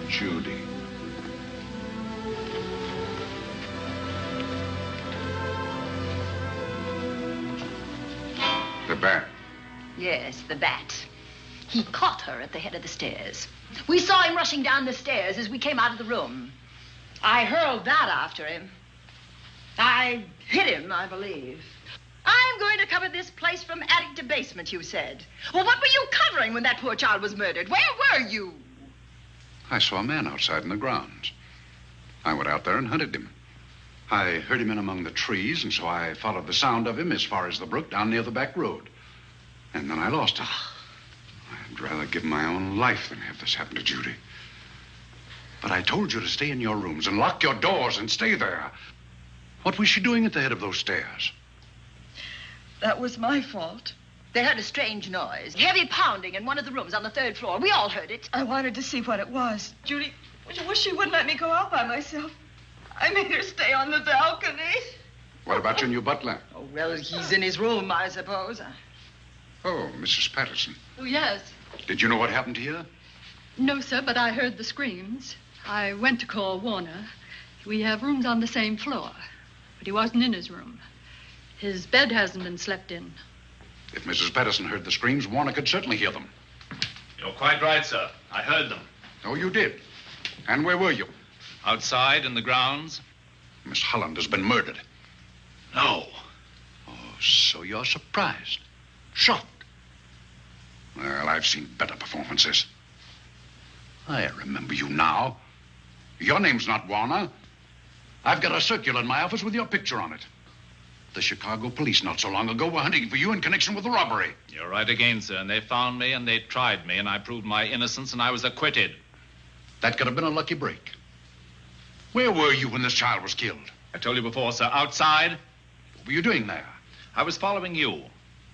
Judy. The bat. Yes, the bat. He caught her at the head of the stairs. We saw him rushing down the stairs as we came out of the room. I hurled that after him. I hit him, I believe. I'm going to cover this place from attic to basement, you said. Well, what were you covering when that poor child was murdered? Where were you? I saw a man outside in the grounds. I went out there and hunted him. I heard him in among the trees, and so I followed the sound of him as far as the brook down near the back road. And then I lost him. I'd rather give my own life than have this happen to Judy. But I told you to stay in your rooms and lock your doors and stay there. What was she doing at the head of those stairs? That was my fault. They heard a strange noise. Heavy pounding in one of the rooms on the third floor. We all heard it. I wanted to see what it was. Judy, wish she wouldn't let me go out by myself. I made her stay on the balcony. What about your new butler? Oh, well, he's in his room, I suppose. Oh, Mrs. Patterson. Oh, yes. Did you know what happened here? No, sir, but I heard the screams. I went to call Warner. We have rooms on the same floor, but he wasn't in his room. His bed hasn't been slept in. If Mrs. Patterson heard the screams, Warner could certainly hear them. You're quite right, sir. I heard them. Oh, you did? And where were you? Outside in the grounds. Miss Holland has been murdered. No. Oh, so you're surprised. Shocked. Well, I've seen better performances. I remember you now. Your name's not Warner. I've got a circular in my office with your picture on it. The Chicago police not so long ago were hunting for you in connection with the robbery. You're right again, sir. And they found me and they tried me and I proved my innocence and I was acquitted. That could have been a lucky break. Where were you when this child was killed? I told you before, sir. Outside. What were you doing there? I was following you.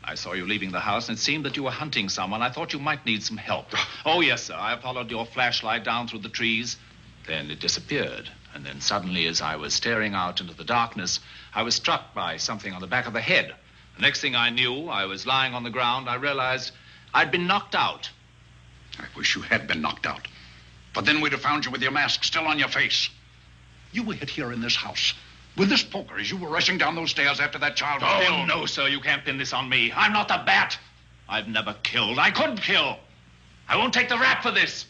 I saw you leaving the house, and it seemed that you were hunting someone. I thought you might need some help. Oh, yes, sir. I followed your flashlight down through the trees. Then it disappeared. And then suddenly, as I was staring out into the darkness, I was struck by something on the back of the head. The next thing I knew, I was lying on the ground. I realized I'd been knocked out. I wish you had been knocked out. But then we'd have found you with your mask still on your face. You were hit here in this house with this poker as you were rushing down those stairs after that child was killed. Oh, no, sir. You can't pin this on me. I'm not the bat. I've never killed. I couldn't kill. I won't take the rap for this.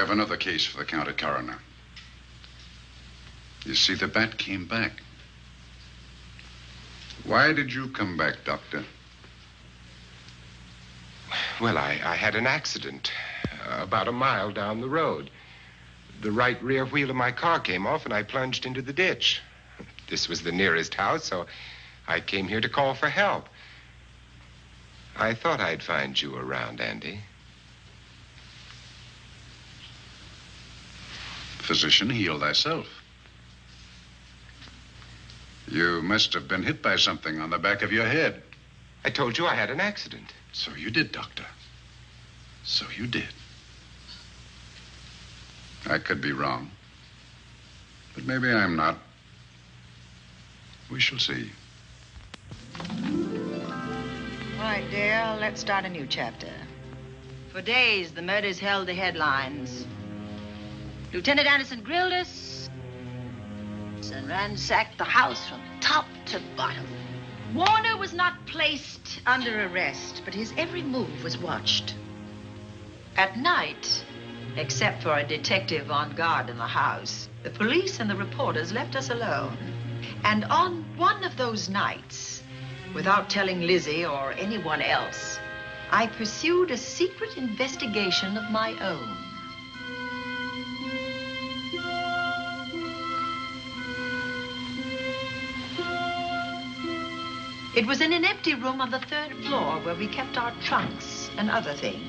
Another case for the county coroner. You see, the bat came back. Why did you come back, Doctor? Well, I had an accident about a mile down the road. The right rear wheel of my car came off and I plunged into the ditch. This was the nearest house, so I came here to call for help. I thought I'd find you around, Andy. Physician, heal thyself. You must have been hit by something on the back of your head. I told you I had an accident. So you did, Doctor. So you did. I could be wrong. But maybe I'm not. We shall see. All right, dear, let's start a new chapter. For days, the murders held the headlines. Lieutenant Anderson grilled us and ransacked the house from top to bottom. Warner was not placed under arrest, but his every move was watched. At night, except for a detective on guard in the house, the police and the reporters left us alone. And on one of those nights, without telling Lizzie or anyone else, I pursued a secret investigation of my own. It was in an empty room on the 3rd floor where we kept our trunks and other things.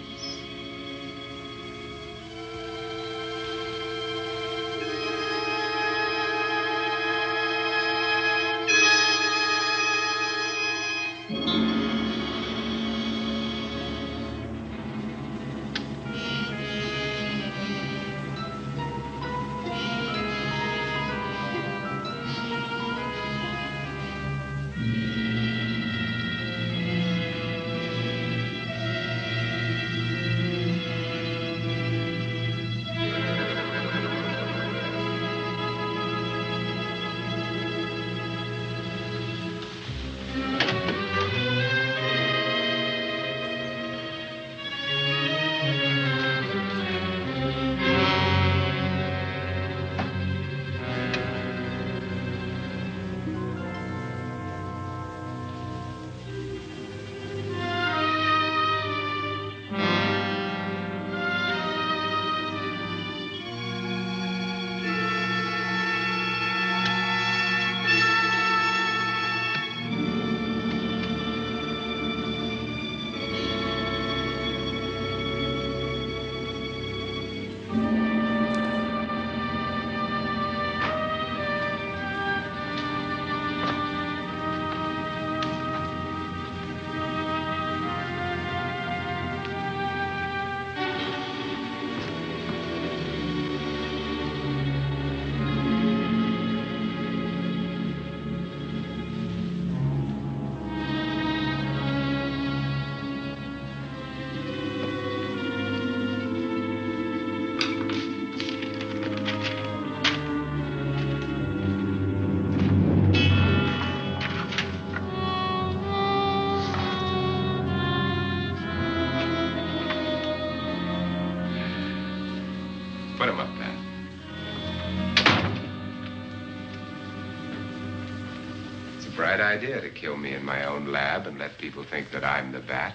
bright idea to kill me in my own lab and let people think that I'm the bat.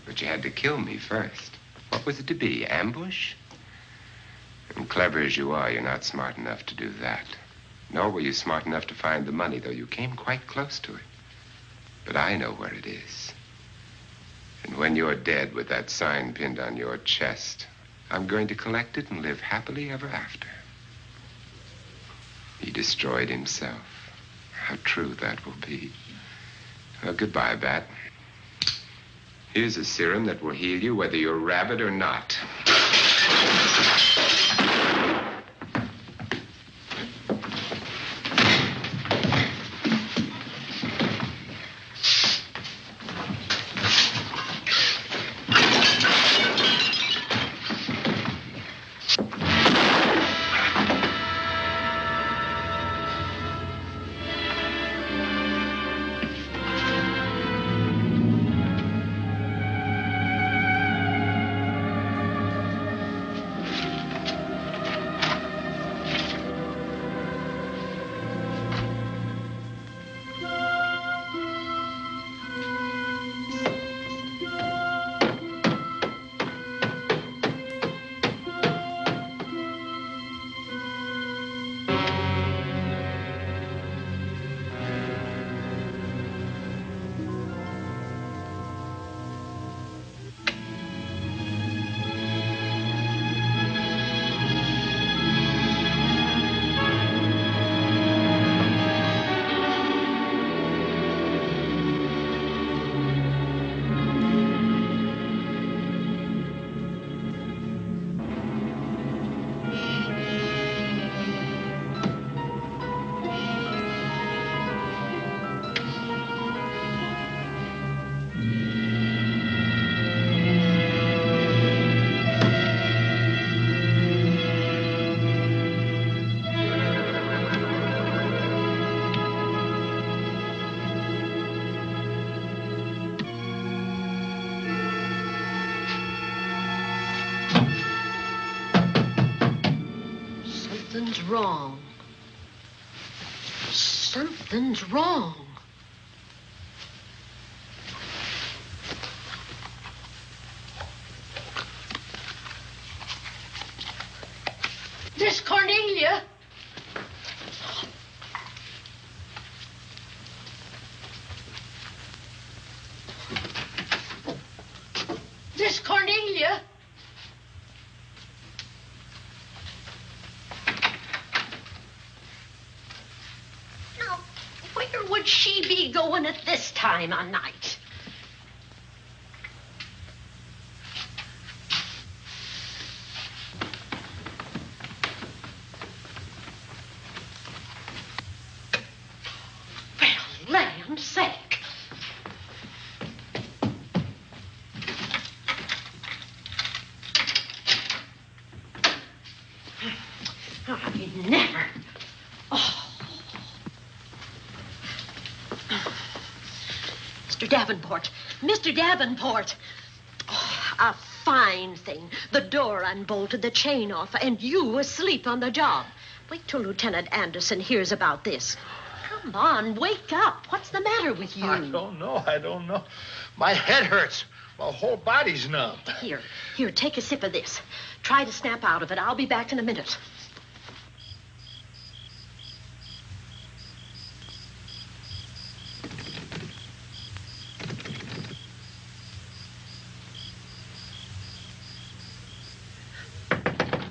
But you had to kill me first. What was it to be, ambush? And clever as you are, you're not smart enough to do that. Nor were you smart enough to find the money, though you came quite close to it. But I know where it is. And when you're dead with that sign pinned on your chest, I'm going to collect it and live happily ever after. He destroyed himself. How true that will be. Well, goodbye, Bat. Here's a serum that will heal you whether you're rabid or not. Something's wrong. Something's wrong. Miss Cornelia! Miss Cornelia! Now, where would she be going at this time of night? Well, land's sake. I never. Oh. Mr. Davenport. Mr. Davenport. Oh, a fine thing. The door unbolted, the chain off, and you asleep on the job. Wait till Lieutenant Anderson hears about this. Come on, wake up. What's the matter with you? I don't know. My head hurts. My whole body's numb. Here, take a sip of this. Try to snap out of it. I'll be back in a minute.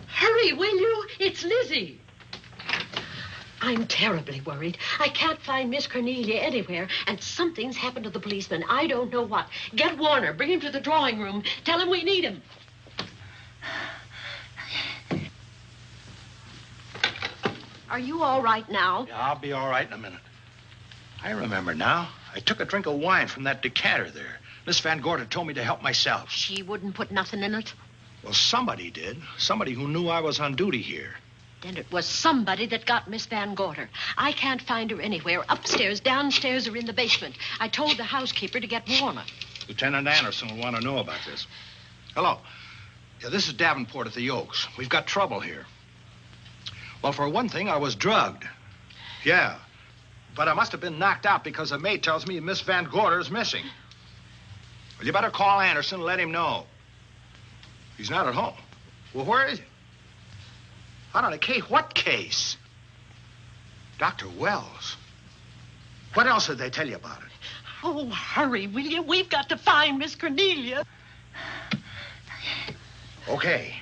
Hurry, will you? It's Lizzie. I'm terribly worried. I can't find Miss Cornelia anywhere, and something's happened to the policeman. I don't know what. Get Warner. Bring him to the drawing room. Tell him we need him. Are you all right now? Yeah, I'll be all right in a minute. I remember now. I took a drink of wine from that decanter there. Miss Van Gorder told me to help myself. She wouldn't put nothing in it? Well, somebody did. Somebody who knew I was on duty here. Then it was somebody that got Miss Van Gorder. I can't find her anywhere. Upstairs, downstairs, or in the basement. I told the housekeeper to get Warner. Lieutenant Anderson will want to know about this. Hello. Yeah, this is Davenport at the Oaks. We've got trouble here. Well, for one thing, I was drugged. Yeah. but I must have been knocked out because the maid tells me Miss Van Gorder is missing. Well, you better call Anderson and let him know. He's not at home. Well, where is he? Out on a case? What case? Dr. Wells. What else did they tell you about it? Oh, hurry, will you? We've got to find Miss Cornelia. Okay.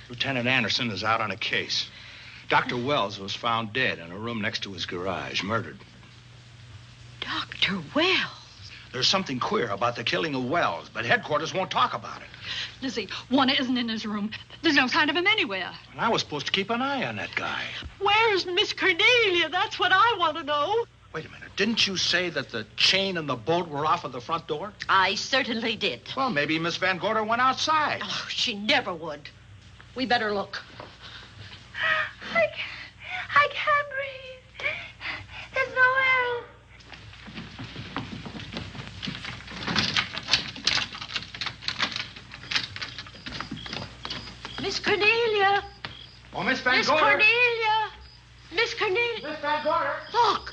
Lieutenant Anderson is out on a case. Dr. Wells was found dead in a room next to his garage, murdered. Dr. Wells? There's something queer about the killing of Wells, but headquarters won't talk about it. Lizzie, Warner isn't in his room. There's no sign of him anywhere. And I was supposed to keep an eye on that guy. Where's Miss Cornelia? That's what I want to know. Wait a minute. Didn't you say that the chain and the bolt were off of the front door? I certainly did. Well, maybe Miss Van Gorder went outside. Oh, she never would. We better look. I can't breathe. There's no air. Miss Cornelia. Oh, Miss Van Miss Gorder. Cornelia. Miss Cornelia. Miss Van Gorder. Look.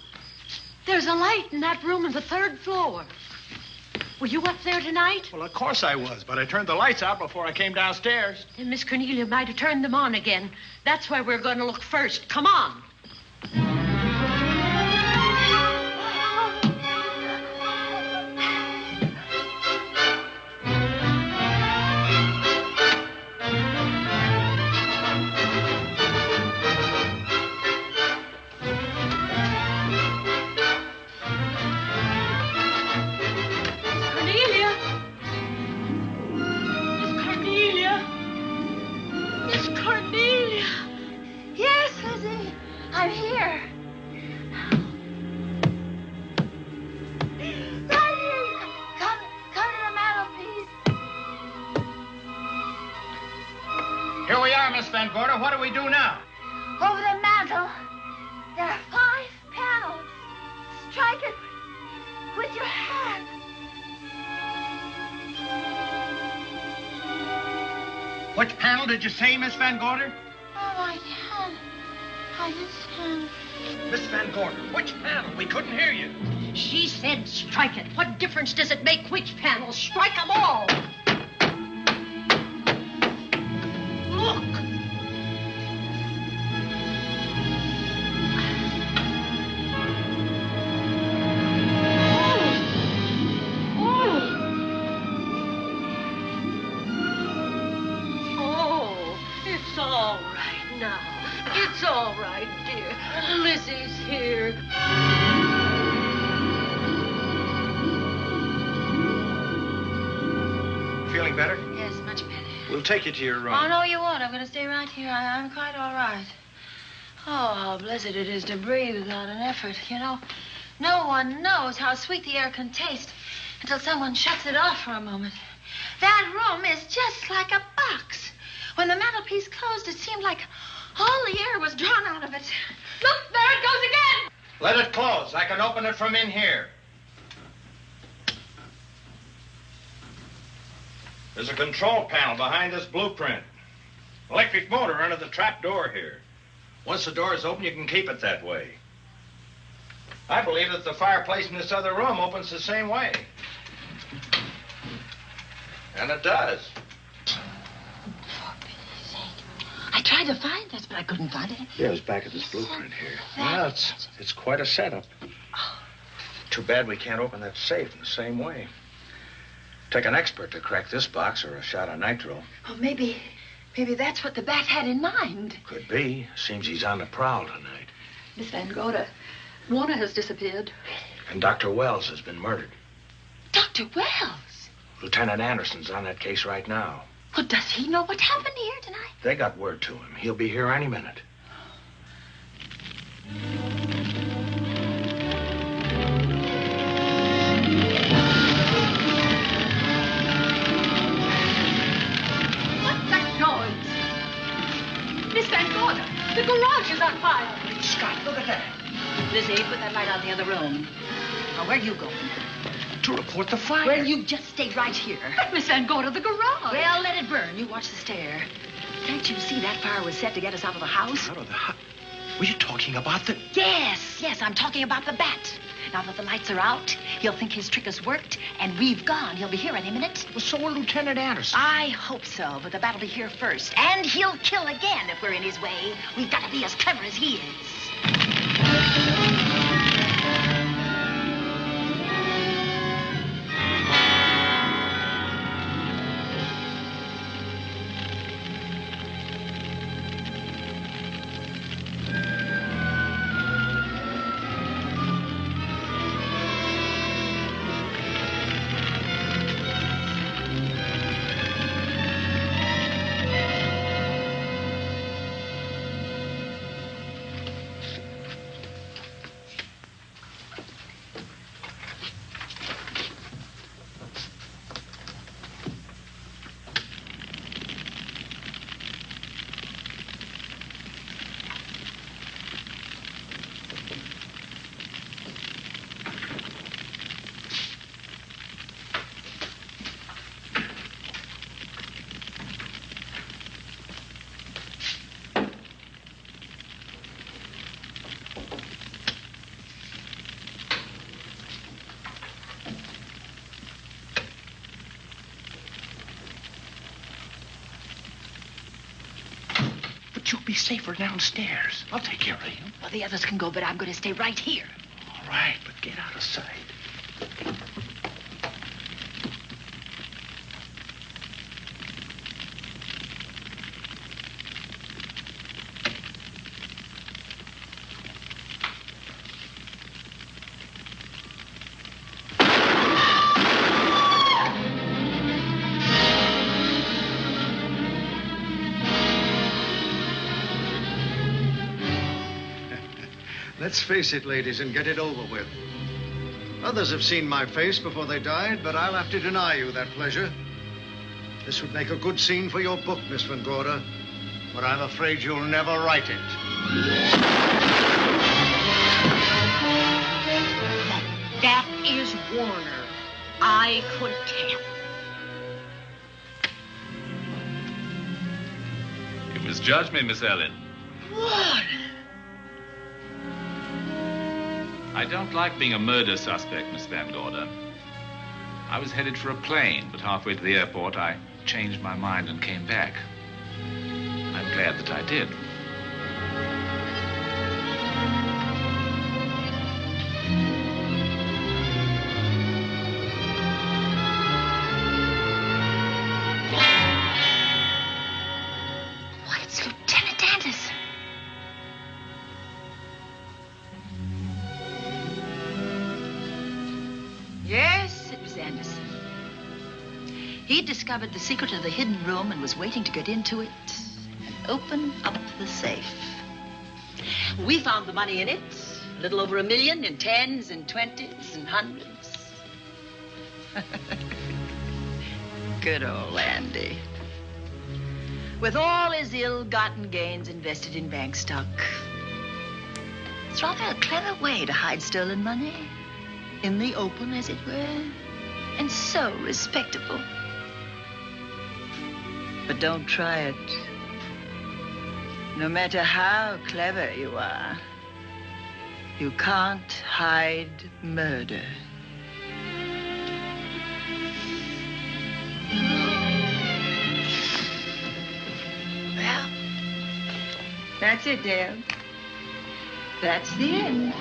There's a light in that room on the 3rd floor. Were you up there tonight? Well, of course I was, but I turned the lights out before I came downstairs. Then Miss Cornelia might have turned them on again. That's where we're going to look first. Come on. I'm here. Right here. Come to the mantelpiece. Here we are, Miss Van Gorder. What do we do now? Over the mantel, there are 5 panels. Strike it with your hand. Which panel did you say, Miss Van Gorder? Oh, my hand. This hand. Miss Van Gorder, which panel? We couldn't hear you. She said strike it. What difference does it make which panel? Strike them all. Look. Oh, it's all right now. It's all right, dear. Lizzie's here. Feeling better? Yes, much better. We'll take you to your room. Oh, no, you won't. I'm going to stay right here. I'm quite all right. Oh, how blessed it is to breathe without an effort. You know, no one knows how sweet the air can taste until someone shuts it off for a moment. That room is just like a box. When the mantelpiece closed, it seemed like all the air was drawn out of it. Look, there it goes again. Let it close. I can open it from in here. There's a control panel behind this blueprint. Electric motor under the trap door here. Once the door is open, you can keep it that way. I believe that the fireplace in this other room opens the same way. And it does. I tried to find this, but I couldn't find it. Yeah, it's back of this blueprint here. Well, it's quite a setup. Too bad we can't open that safe in the same way. Take an expert to crack this box or a shot of nitro. Oh, maybe that's what the bat had in mind. Could be. Seems he's on the prowl tonight. Miss Van Gorder, Warner has disappeared. And Dr. Wells has been murdered. Dr. Wells? Lieutenant Anderson's on that case right now. Well, does he know what happened here tonight? They got word to him. He'll be here any minute. What's that noise? Miss Van Gorder, the garage is on fire. Scott, look at that. Lizzie, put that light out in the other room. Now, where are you going? To report the fire. Well, you just stay right here. But Miss Van Gorder, the garage. Well, let it burn. You watch the stair. Can't you see that fire was set to get us out of the house? Out of the house? Were you talking about the... Yes, I'm talking about the bat. Now that the lights are out, he'll think his trick has worked, and we've gone. He'll be here any minute. Well, so will Lieutenant Anderson. I hope so, but the bat will be here first. And he'll kill again if we're in his way. We've got to be as clever as he is. You'll be safer downstairs. I'll take care of you. Well, the others can go, but I'm going to stay right here. All right, but get out of sight. Let's face it, ladies, and get it over with. Others have seen my face before they died, but I'll have to deny you that pleasure. This would make a good scene for your book, Miss Van Gorder, but I'm afraid you'll never write it. That is Warner. I could tell. You misjudged me, Miss Ellen. Warner! I don't like being a murder suspect, Miss Van Gorder. I was headed for a plane, but halfway to the airport, I changed my mind and came back. I'm glad that I did. Why, it's Lieutenant Anderson. Yes, it was Anderson. He'd discovered the secret of the hidden room and was waiting to get into it and open up the safe. We found the money in it, a little over $1 million in tens and twenties and hundreds. Good old Andy. With all his ill-gotten gains invested in bank stock. It's rather a clever way to hide stolen money. In the open, as it were. And so respectable. But don't try it. No matter how clever you are, you can't hide murder. Well, that's it, Dale. That's the end.